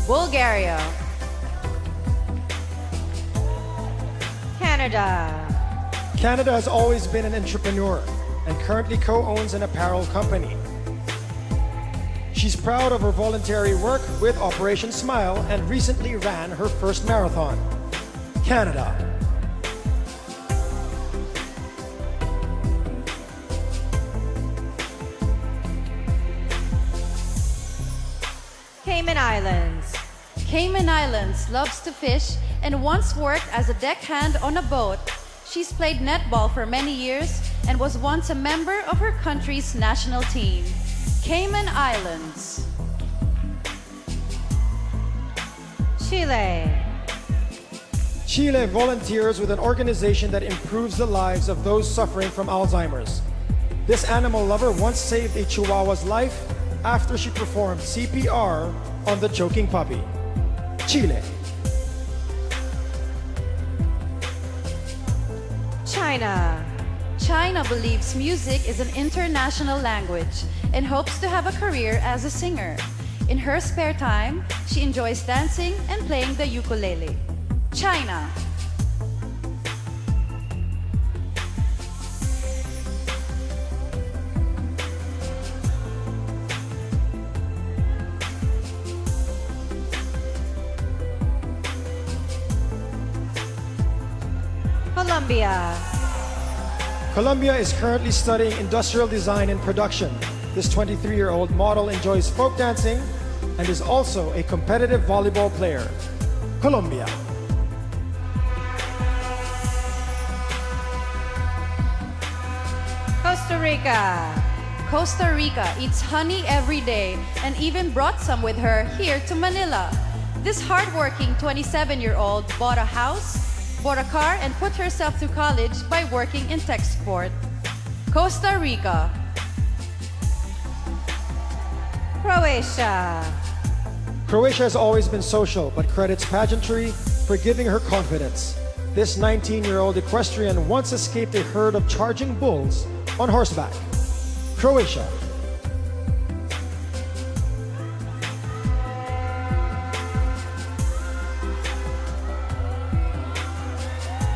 Bulgaria. Canada. Canada has always been an entrepreneur and currently co-owns an apparel company. She's proud of her voluntary work with Operation Smile and recently ran her first marathon. Canada. Cayman Islands. Cayman Islands loves to fish and once worked as a deckhand on a boat. She's played netball for many years and was once a member of her country's national team. Cayman Islands. Chile. Chile volunteers with an organization that improves the lives of those suffering from Alzheimer's. This animal lover once saved a Chihuahua's life after she performed CPR on the choking puppy. Chile. China. China believes music is an international language and hopes to have a career as a singer. In her spare time, she enjoys dancing and playing the ukulele. China. Colombia. Colombia is currently studying industrial design and production. This 23-year-old model enjoys folk dancing and is also a competitive volleyball player. Colombia. Costa Rica. Costa Rica eats honey every day and even brought some with her here to Manila. This hardworking 27-year-old bought a house, bought a car, and put herself through college by working in tech support. Costa Rica. Croatia. Croatia has always been social, but credits pageantry for giving her confidence. This 19-year-old equestrian once escaped a herd of charging bulls on horseback. Croatia.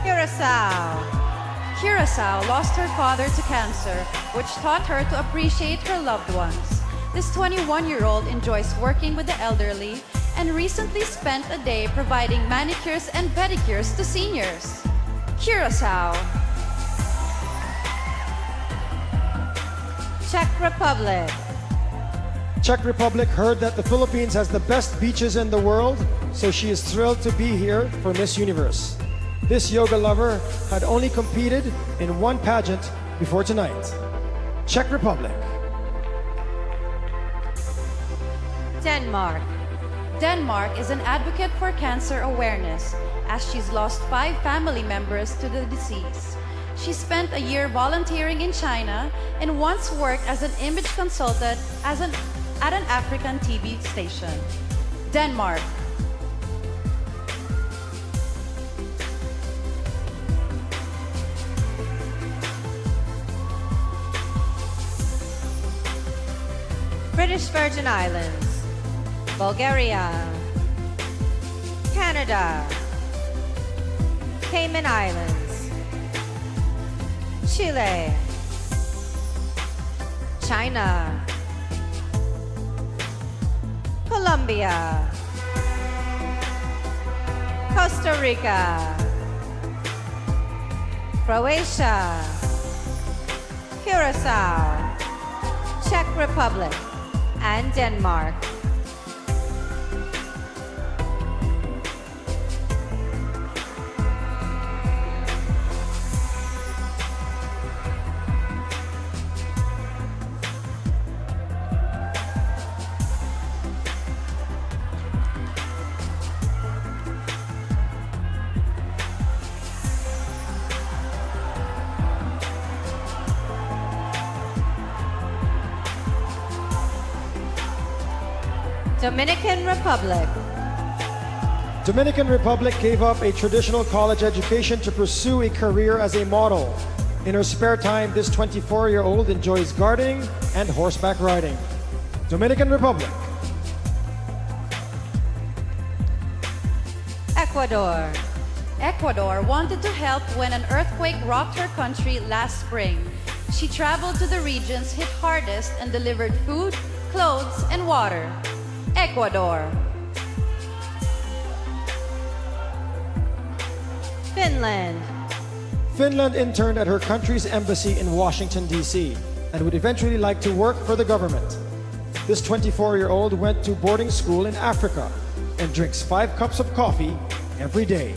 Curacao. Curacao lost her father to cancer, which taught her to appreciate her loved ones. This 21-year-old enjoys working with the elderly and recently spent a day providing manicures and pedicures to seniors. Curacao. Czech Republic. Czech Republic heard that the Philippines has the best beaches in the world, so she is thrilled to be here for Miss Universe. This yoga lover had only competed in one pageant before tonight. Czech Republic. Denmark. Denmark is an advocate for cancer awareness, as she's lost 5 family members to the disease. She spent a year volunteering in China and once worked as an image consultant at an African TV station. Denmark. British Virgin Islands. Bulgaria. Canada. Cayman Islands. Chile. China. Colombia. Costa Rica. Croatia. Curacao. Czech Republic. And Denmark. Dominican Republic. Dominican Republic gave up a traditional college education to pursue a career as a model. In her spare time, this 24-year-old enjoys gardening and horseback riding. Dominican Republic. Ecuador. Ecuador wanted to help when an earthquake rocked her country last spring. She traveled to the regions hit hardest and delivered food, clothes, and water. Ecuador. Finland. Finland interned at her country's embassy in Washington, D.C., and would eventually like to work for the government. This 24-year-old went to boarding school in Africa and drinks 5 cups of coffee every day.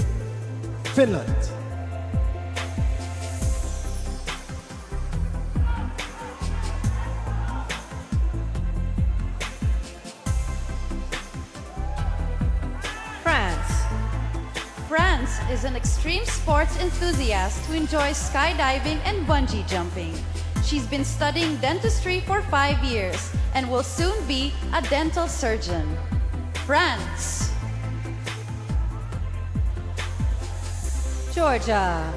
Finland. France. France is an extreme sports enthusiast who enjoys skydiving and bungee jumping. She's been studying dentistry for 5 years and will soon be a dental surgeon. France. Georgia.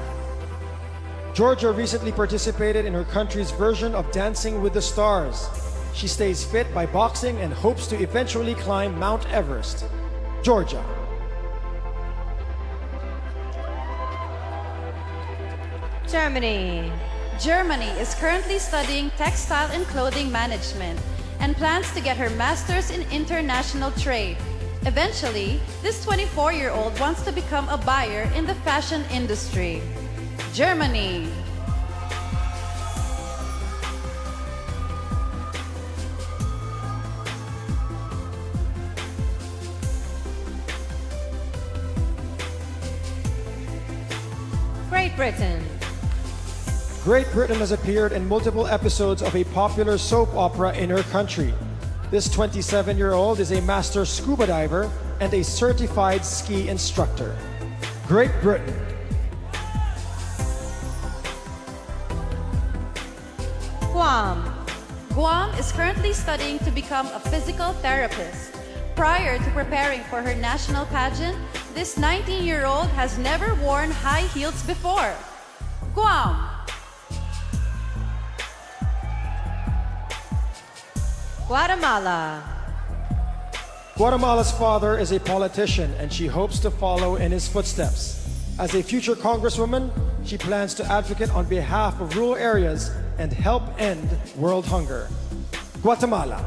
Georgia recently participated in her country's version of Dancing with the Stars. She stays fit by boxing and hopes to eventually climb Mount Everest. Georgia. Germany. Germany is currently studying textile and clothing management and plans to get her master's in international trade. Eventually, this 24-year-old wants to become a buyer in the fashion industry. Germany. Great Britain. Great Britain has appeared in multiple episodes of a popular soap opera in her country. This 27-year-old is a master scuba diver and a certified ski instructor. Great Britain. Guam. Guam is currently studying to become a physical therapist. Prior to preparing for her national pageant, this 19-year-old has never worn high heels before. Guam. Guatemala. Guatemala's father is a politician and she hopes to follow in his footsteps. As a future congresswoman, she plans to advocate on behalf of rural areas and help end world hunger. Guatemala.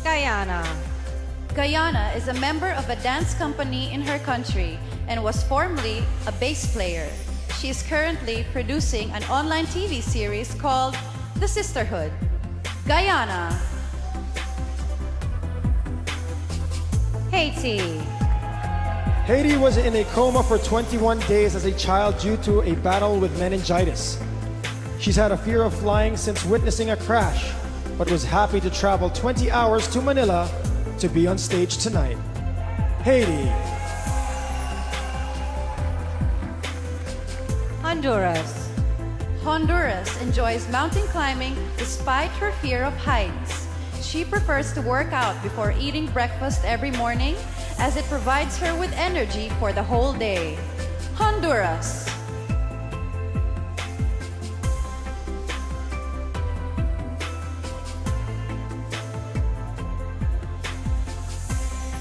Guyana. Guyana is a member of a dance company in her country and was formerly a bass player. She is currently producing an online TV series called The Sisterhood. Guyana. Haiti. Haiti was in a coma for 21 days as a child due to a battle with meningitis. She's had a fear of flying since witnessing a crash, but was happy to travel 20 hours to Manila to be on stage tonight. Haiti. Honduras. Honduras enjoys mountain climbing despite her fear of heights. She prefers to work out before eating breakfast every morning as it provides her with energy for the whole day. Honduras.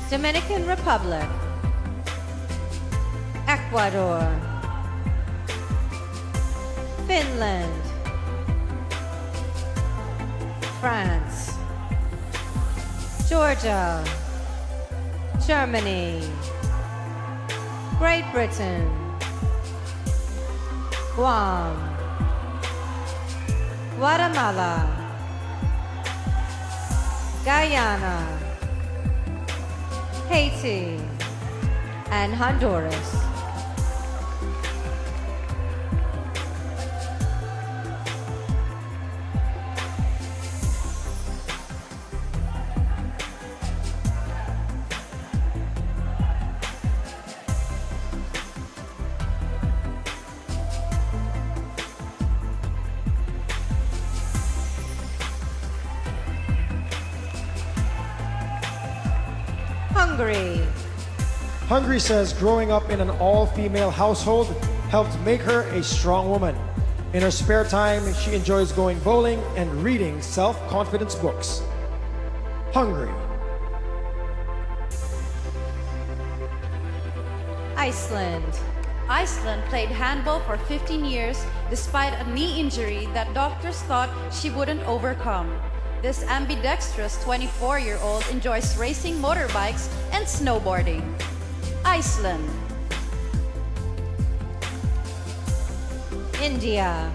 Dominican Republic. Ecuador. Finland. France. Georgia. Germany. Great Britain. Guam. Guatemala. Guyana. Haiti, and Honduras. Hungary. Hungary says growing up in an all-female household helped make her a strong woman. In her spare time, she enjoys going bowling and reading self-confidence books. Hungary. Iceland. Iceland played handball for 15 years despite a knee injury that doctors thought she wouldn't overcome. This ambidextrous 24-year-old enjoys racing motorbikes and snowboarding. Iceland. India.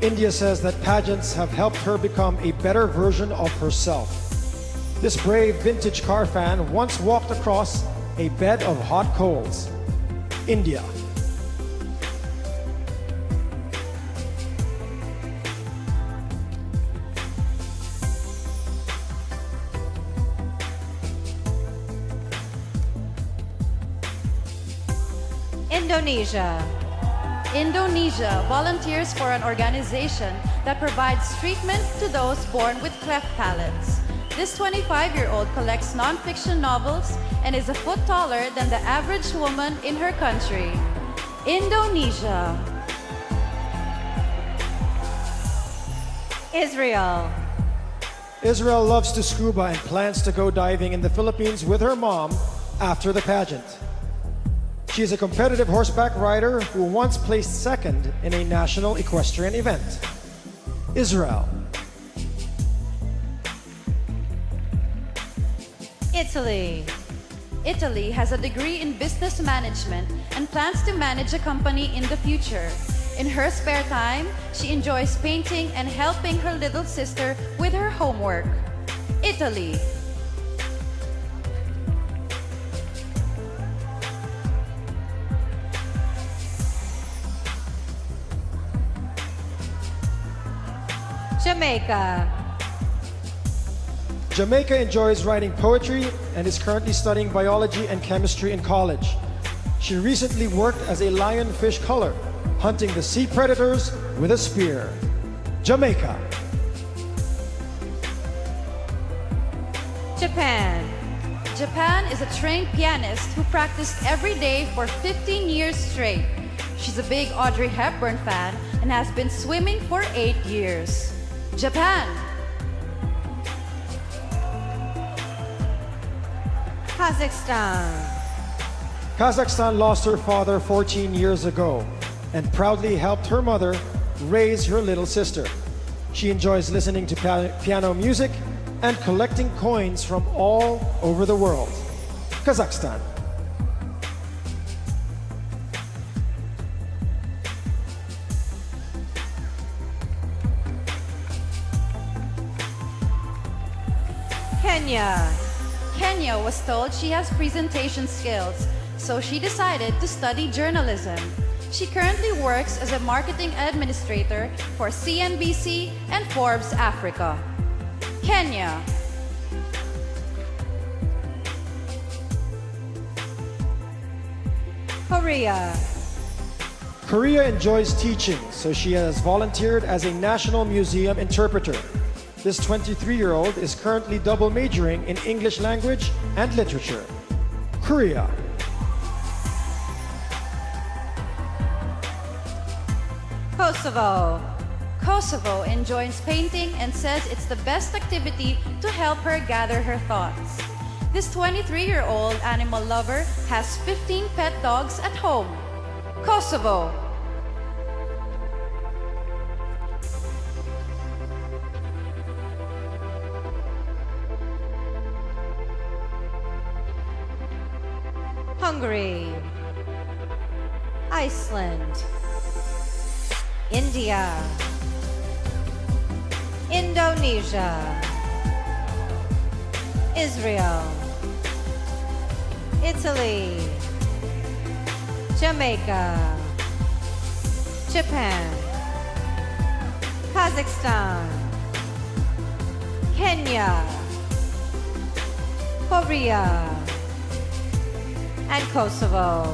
India says that pageants have helped her become a better version of herself. This brave vintage car fan once walked across a bed of hot coals. India. Indonesia. Indonesia volunteers for an organization that provides treatment to those born with cleft palates. This 25-year-old collects non-fiction novels and is a foot taller than the average woman in her country. Indonesia. Israel. Israel loves to scuba and plans to go diving in the Philippines with her mom after the pageant. She is a competitive horseback rider who once placed second in a national equestrian event. Israel. Italy. Italy has a degree in business management and plans to manage a company in the future. In her spare time, she enjoys painting and helping her little sister with her homework. Italy. Jamaica. Jamaica enjoys writing poetry and is currently studying biology and chemistry in college. She recently worked as a lionfish culler, hunting the sea predators with a spear. Jamaica. Japan. Japan is a trained pianist who practiced every day for 15 years straight. She's a big Audrey Hepburn fan and has been swimming for 8 years. Japan. Kazakhstan. Kazakhstan lost her father 14 years ago and proudly helped her mother raise her little sister. She enjoys listening to piano music and collecting coins from all over the world. Kazakhstan. Kenya. Kenya was told she has presentation skills, so she decided to study journalism. She currently works as a marketing administrator for CNBC and Forbes Africa. Kenya. Korea. Korea enjoys teaching, so she has volunteered as a National Museum interpreter. This 23-year-old is currently double majoring in English language and literature. Korea. Kosovo. Kosovo enjoys painting and says it's the best activity to help her gather her thoughts. This 23-year-old animal lover has 15 pet dogs at home. Kosovo. Hungary. Iceland. India. Indonesia. Israel. Italy. Jamaica. Japan. Kazakhstan. Kenya. Korea. And Kosovo.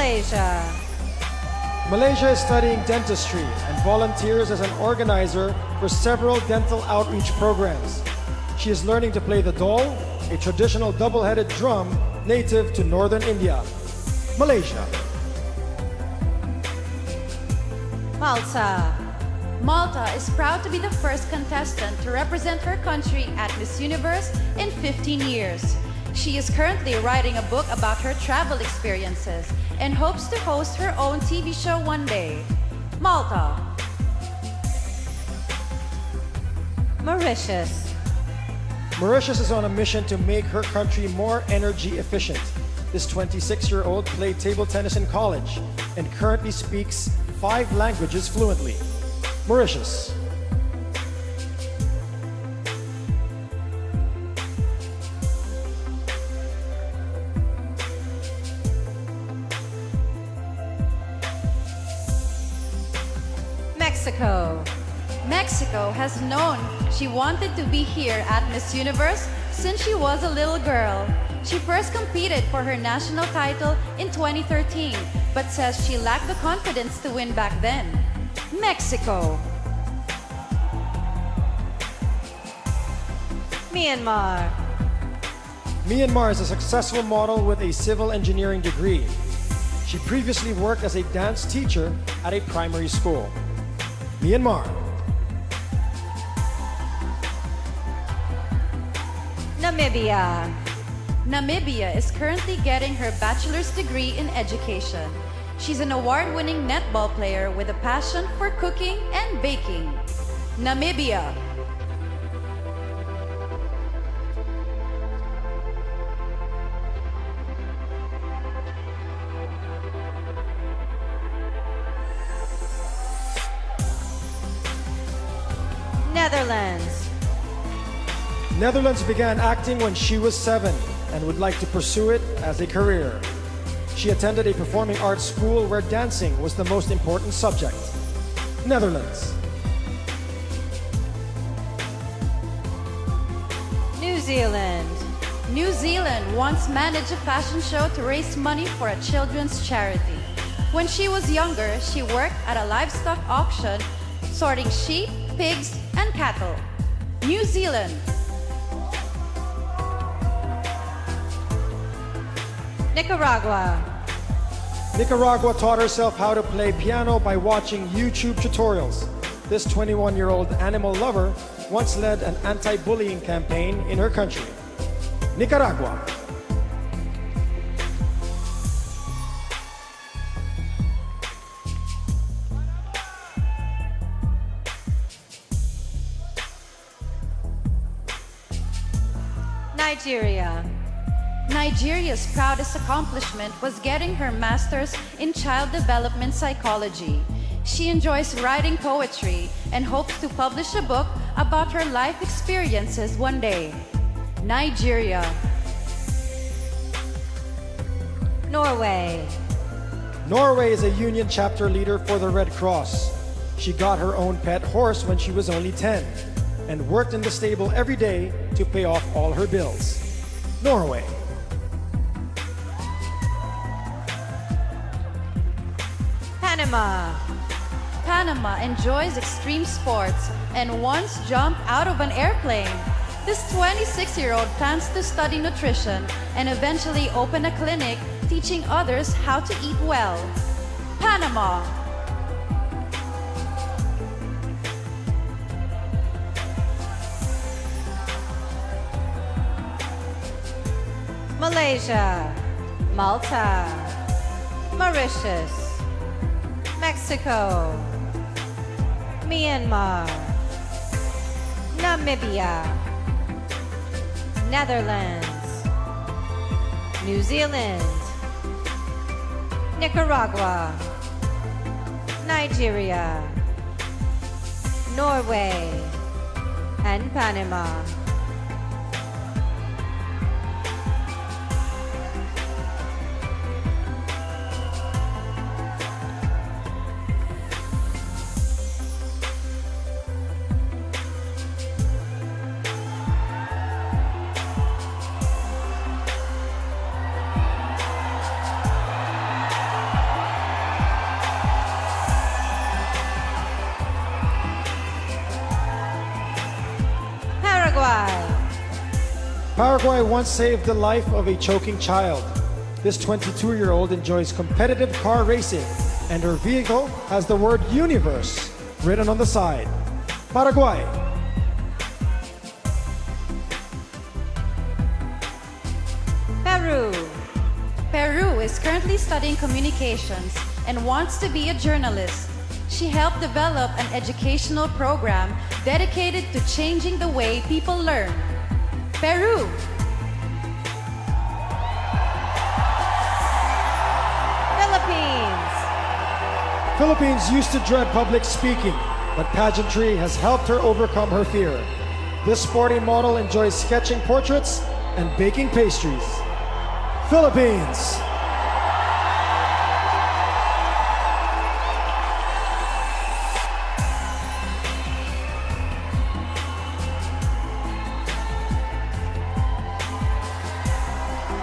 Malaysia. Malaysia is studying dentistry and volunteers as an organizer for several dental outreach programs. She is learning to play the dol, a traditional double-headed drum native to northern India. Malaysia. Malta. Malta is proud to be the first contestant to represent her country at Miss Universe in 15 years. She is currently writing a book about her travel experiences and hopes to host her own TV show one day. Malta. Mauritius. Mauritius is on a mission to make her country more energy efficient. This 26-year-old played table tennis in college and currently speaks 5 languages fluently. Mauritius. Mexico. Mexico has known she wanted to be here at Miss Universe since she was a little girl. She first competed for her national title in 2013, but says she lacked the confidence to win back then. Mexico. Myanmar. Myanmar is a successful model with a civil engineering degree. She previously worked as a dance teacher at a primary school. Myanmar. Namibia. Namibia is currently getting her bachelor's degree in education. She's an award-winning netball player with a passion for cooking and baking. Namibia. Netherlands. Netherlands began acting when she was 7 and would like to pursue it as a career. She attended a performing arts school where dancing was the most important subject. Netherlands. New Zealand. New Zealand once managed a fashion show to raise money for a children's charity. When she was younger, she worked at a livestock auction, sorting sheep, pigs, and cattle. New Zealand. Nicaragua. Nicaragua taught herself how to play piano by watching YouTube tutorials. This 21-year-old animal lover once led an anti-bullying campaign in her country. Nicaragua. Nigeria. Nigeria's proudest accomplishment was getting her master's in child development psychology. She enjoys writing poetry and hopes to publish a book about her life experiences one day. Nigeria. Norway. Norway is a union chapter leader for the Red Cross. She got her own pet horse when she was only 10 and worked in the stable every day to pay off all her bills. Norway. Panama. Panama enjoys extreme sports and once jumped out of an airplane. This 26-year-old plans to study nutrition and eventually open a clinic teaching others how to eat well. Panama. Malaysia. Malta. Mauritius. Mexico. Myanmar. Namibia. Netherlands. New Zealand. Nicaragua. Nigeria. Norway. And Panama. Paraguay once saved the life of a choking child. This 22-year-old enjoys competitive car racing, and her vehicle has the word universe written on the side. Paraguay. Peru. Peru is currently studying communications and wants to be a journalist. She helped develop an educational program dedicated to changing the way people learn. Peru. Philippines. Philippines used to dread public speaking, but pageantry has helped her overcome her fear. This sporty model enjoys sketching portraits and baking pastries. Philippines.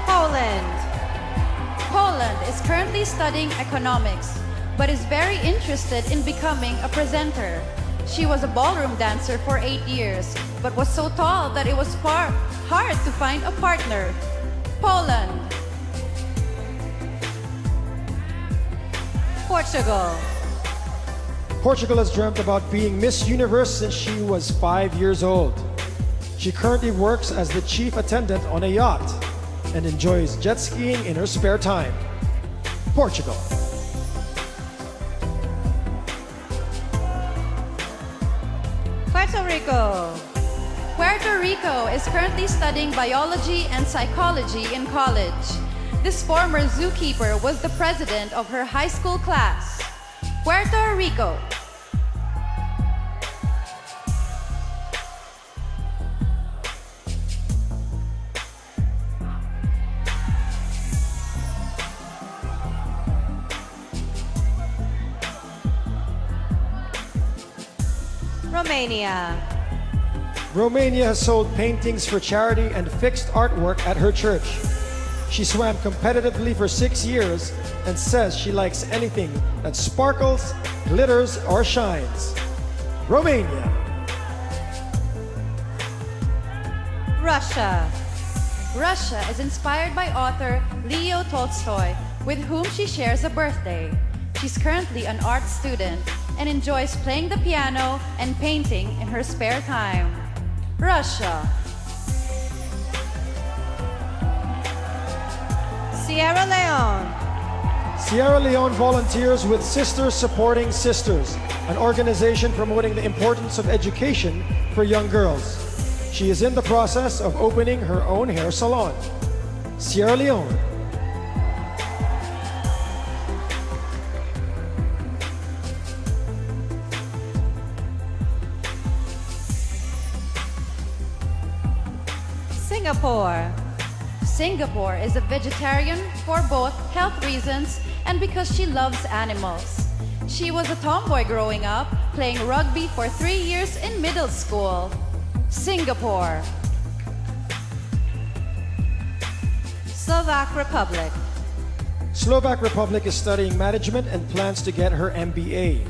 Poland. Poland is currently studying economics, but is very interested in becoming a presenter. She was a ballroom dancer for 8 years, but was so tall that it was hard to find a partner. Poland. Portugal. Portugal has dreamt about being Miss Universe since she was 5 years old. She currently works as the chief attendant on a yacht and enjoys jet skiing in her spare time. Portugal. Puerto Rico. Puerto Rico is currently studying biology and psychology in college. This former zookeeper was the president of her high school class. Puerto Rico. Romania. Romania has sold paintings for charity and fixed artwork at her church. She swam competitively for 6 years and says she likes anything that sparkles, glitters, or shines. Romania. Russia. Russia is inspired by author Leo Tolstoy, with whom she shares a birthday. She's currently an art student and enjoys playing the piano and painting in her spare time. Russia. Sierra Leone. Sierra Leone volunteers with Sisters Supporting Sisters, an organization promoting the importance of education for young girls. She is in the process of opening her own hair salon. Sierra Leone. Singapore. Singapore is a vegetarian for both health reasons and because she loves animals. She was a tomboy growing up, playing rugby for 3 years in middle school. Singapore. Slovak Republic. Slovak Republic is studying management and plans to get her MBA.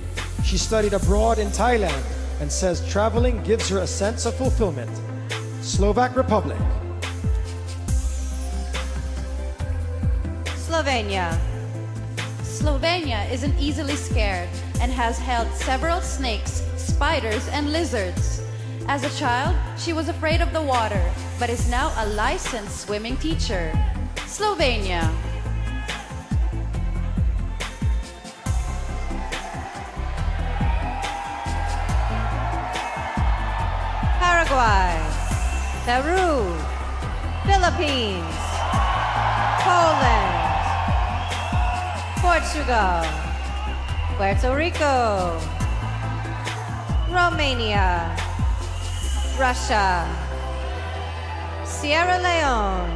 She studied abroad in Thailand and says traveling gives her a sense of fulfillment. Slovak Republic. Slovenia. Slovenia isn't easily scared and has held several snakes, spiders, and lizards. As a child, she was afraid of the water, but is now a licensed swimming teacher. Slovenia. Paraguay. Peru. Philippines. Poland. Portugal. Puerto Rico. Romania. Russia. Sierra Leone.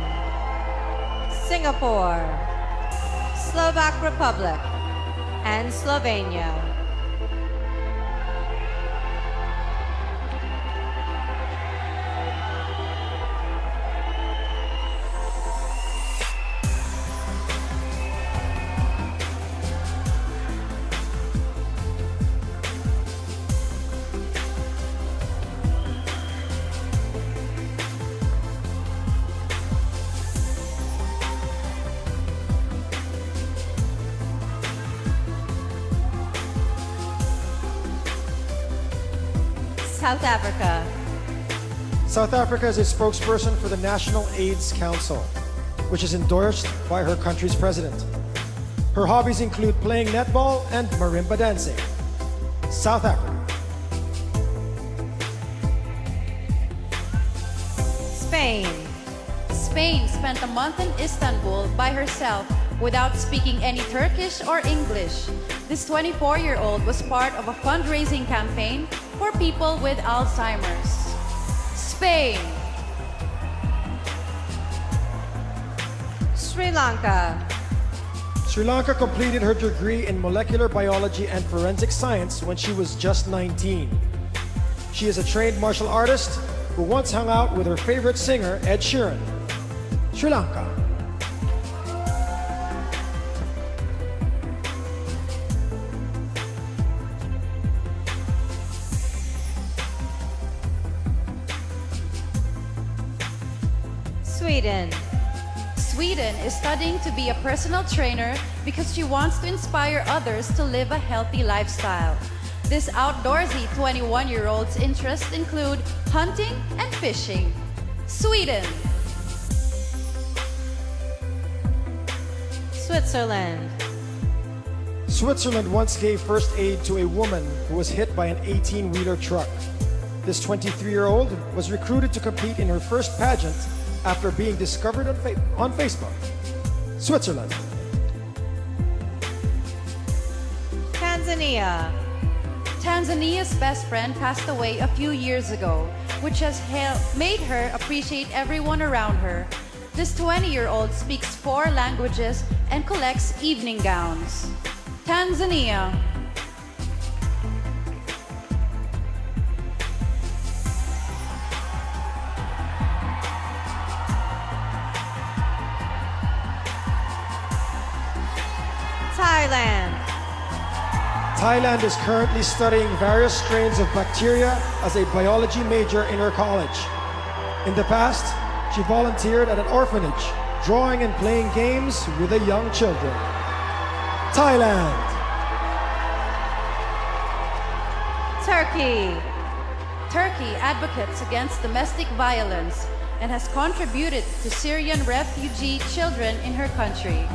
Singapore. Slovak Republic. And Slovenia. South Africa. South Africa is a spokesperson for the National AIDS Council, which is endorsed by her country's president. Her hobbies include playing netball and marimba dancing. South Africa. Spain. Spain spent a month in Istanbul by herself without speaking any Turkish or English. This 24-year-old was part of a fundraising campaign for people with Alzheimer's. Spain. Sri Lanka. Sri Lanka completed her degree in molecular biology and forensic science when she was just 19. She is a trained martial artist who once hung out with her favorite singer, Ed Sheeran. Sri Lanka. Sweden. Sweden is studying to be a personal trainer because she wants to inspire others to live a healthy lifestyle. This outdoorsy 21-year-old's interests include hunting and fishing. Sweden. Switzerland. Switzerland once gave first aid to a woman who was hit by an 18-wheeler truck. This 23-year-old was recruited to compete in her first pageant after being discovered on Facebook. Switzerland. Tanzania. Tanzania's best friend passed away a few years ago, which has made her appreciate everyone around her. This 20-year-old speaks 4 languages and collects evening gowns. Tanzania. Thailand. Thailand is currently studying various strains of bacteria as a biology major in her college. In the past, she volunteered at an orphanage, drawing and playing games with the young children. Thailand. Turkey. Turkey advocates against domestic violence and has contributed to Syrian refugee children in her country.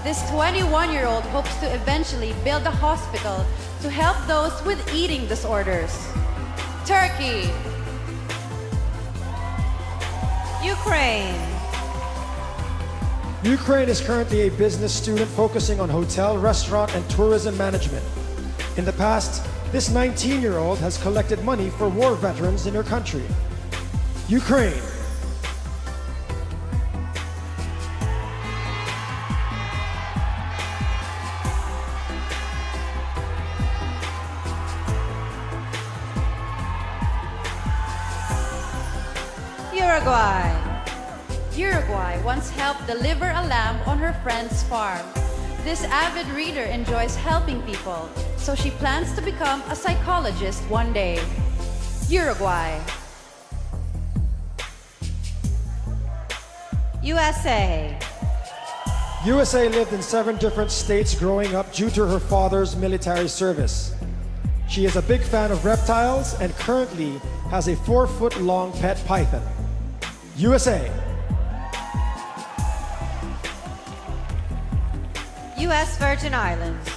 This 21-year-old hopes to eventually build a hospital to help those with eating disorders. Turkey. Ukraine. Ukraine is currently a business student focusing on hotel, restaurant, and tourism management. In the past, this 19-year-old has collected money for war veterans in her country. Ukraine. Uruguay. Uruguay once helped deliver a lamb on her friend's farm. This avid reader enjoys helping people, so she plans to become a psychologist one day. Uruguay. USA. USA lived in 7 different states growing up due to her father's military service. She is a big fan of reptiles and currently has a 4-foot-long pet python. USA. U.S. Virgin Islands.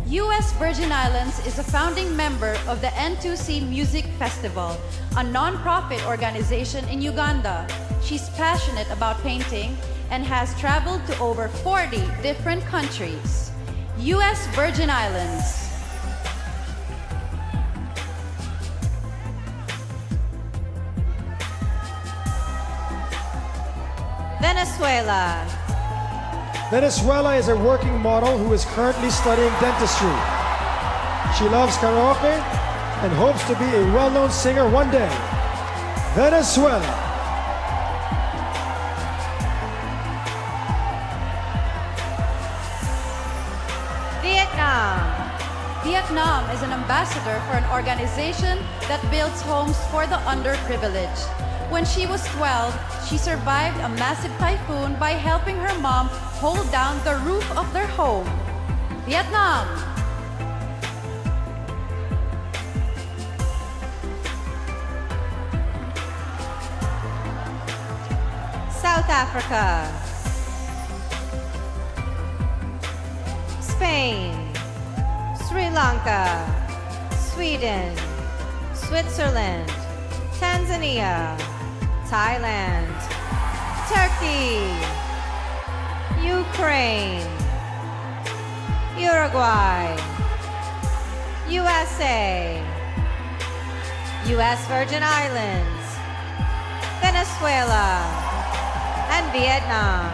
U.S. Virgin Islands is a founding member of the N2C Music Festival, a non-profit organization in Uganda. She's passionate about painting and has traveled to over 40 different countries. U.S. Virgin Islands. Venezuela. Venezuela is a working model who is currently studying dentistry. She loves karaoke and hopes to be a well-known singer one day. Venezuela. Vietnam. Vietnam is an ambassador for an organization that builds homes for the underprivileged. When she was 12, she survived a massive typhoon by helping her mom hold down the roof of their home. Vietnam. South Africa, Spain, Sri Lanka, Sweden, Switzerland, Tanzania, Thailand, Turkey, Ukraine, Uruguay, USA, US Virgin Islands, Venezuela, and Vietnam.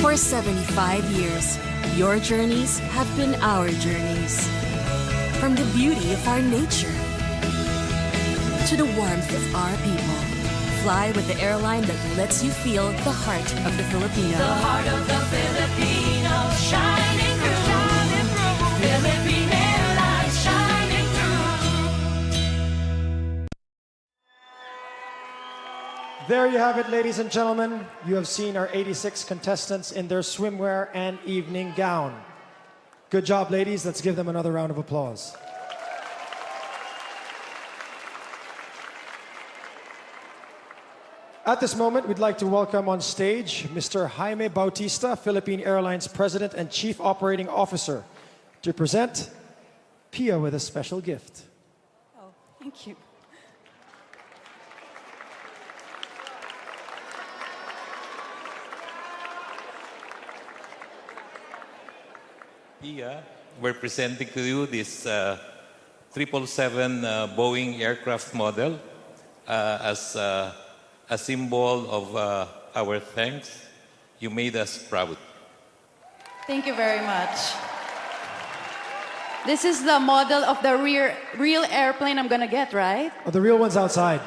For 75 years, your journeys have been our journeys. From the beauty of our nature to the warmth of our people, fly with the airline that lets you feel the heart of the Filipino. The heart of the Filipino, shining through. Philippine Airlines, shining through. There you have it, ladies and gentlemen. You have seen our 86 contestants in their swimwear and evening gown. Good job, ladies. Let's give them another round of applause. At this moment, we'd like to welcome on stage Mr. Jaime Bautista, Philippine Airlines President and Chief Operating Officer, to present Pia with a special gift. Oh, thank you. Pia, we're presenting to you this 777 Boeing aircraft model as a symbol of our thanks. You made us proud. Thank you very much. This is the model of the real airplane I'm gonna get, right? Oh, the real one's outside.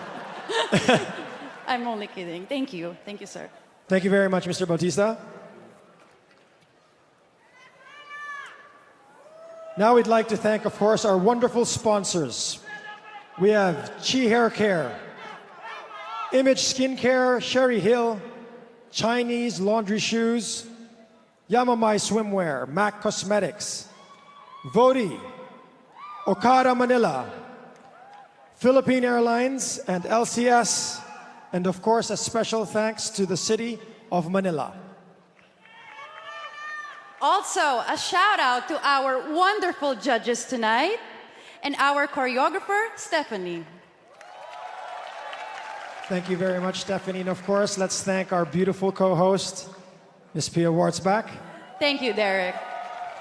I'm only kidding. Thank you. Thank you, sir. Thank you very much, Mr. Bautista. Now we'd like to thank, of course, our wonderful sponsors. We have Chi Hair Care, Image Skincare, Sherry Hill, Chinese Laundry Shoes, Yamamai Swimwear, MAC Cosmetics, Vodi, Okada Manila, Philippine Airlines, and LCS, and of course a special thanks to the City of Manila. Also, a shout out to our wonderful judges tonight and our choreographer, Stephanie. Thank you very much, Stephanie. And of course, let's thank our beautiful co-host, Ms. Pia Wartzbach. Thank you, Derek.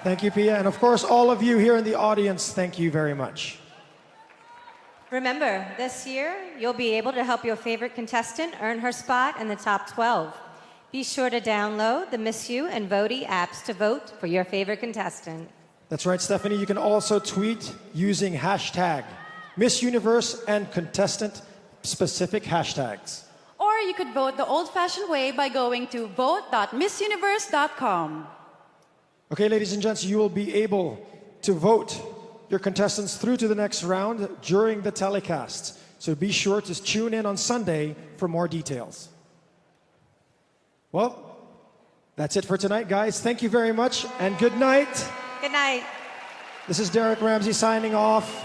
Thank you, Pia. And of course, all of you here in the audience, thank you very much. Remember, this year, you'll be able to help your favorite contestant earn her spot in the top 12. Be sure to download the Miss You and Voti apps to vote for your favorite contestant. That's right, Stephanie. You can also tweet using hashtag Miss Universe and contestant-specific hashtags. Or you could vote the old-fashioned way by going to vote.missuniverse.com. Okay, ladies and gents, you will be able to vote your contestants through to the next round during the telecast. So be sure to tune in on Sunday for more details. Well, that's it for tonight, guys. Thank you very much, and good night. Good night. This is Derek Ramsey signing off.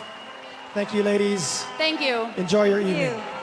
Thank you, ladies. Thank you. Enjoy your evening. Thank you.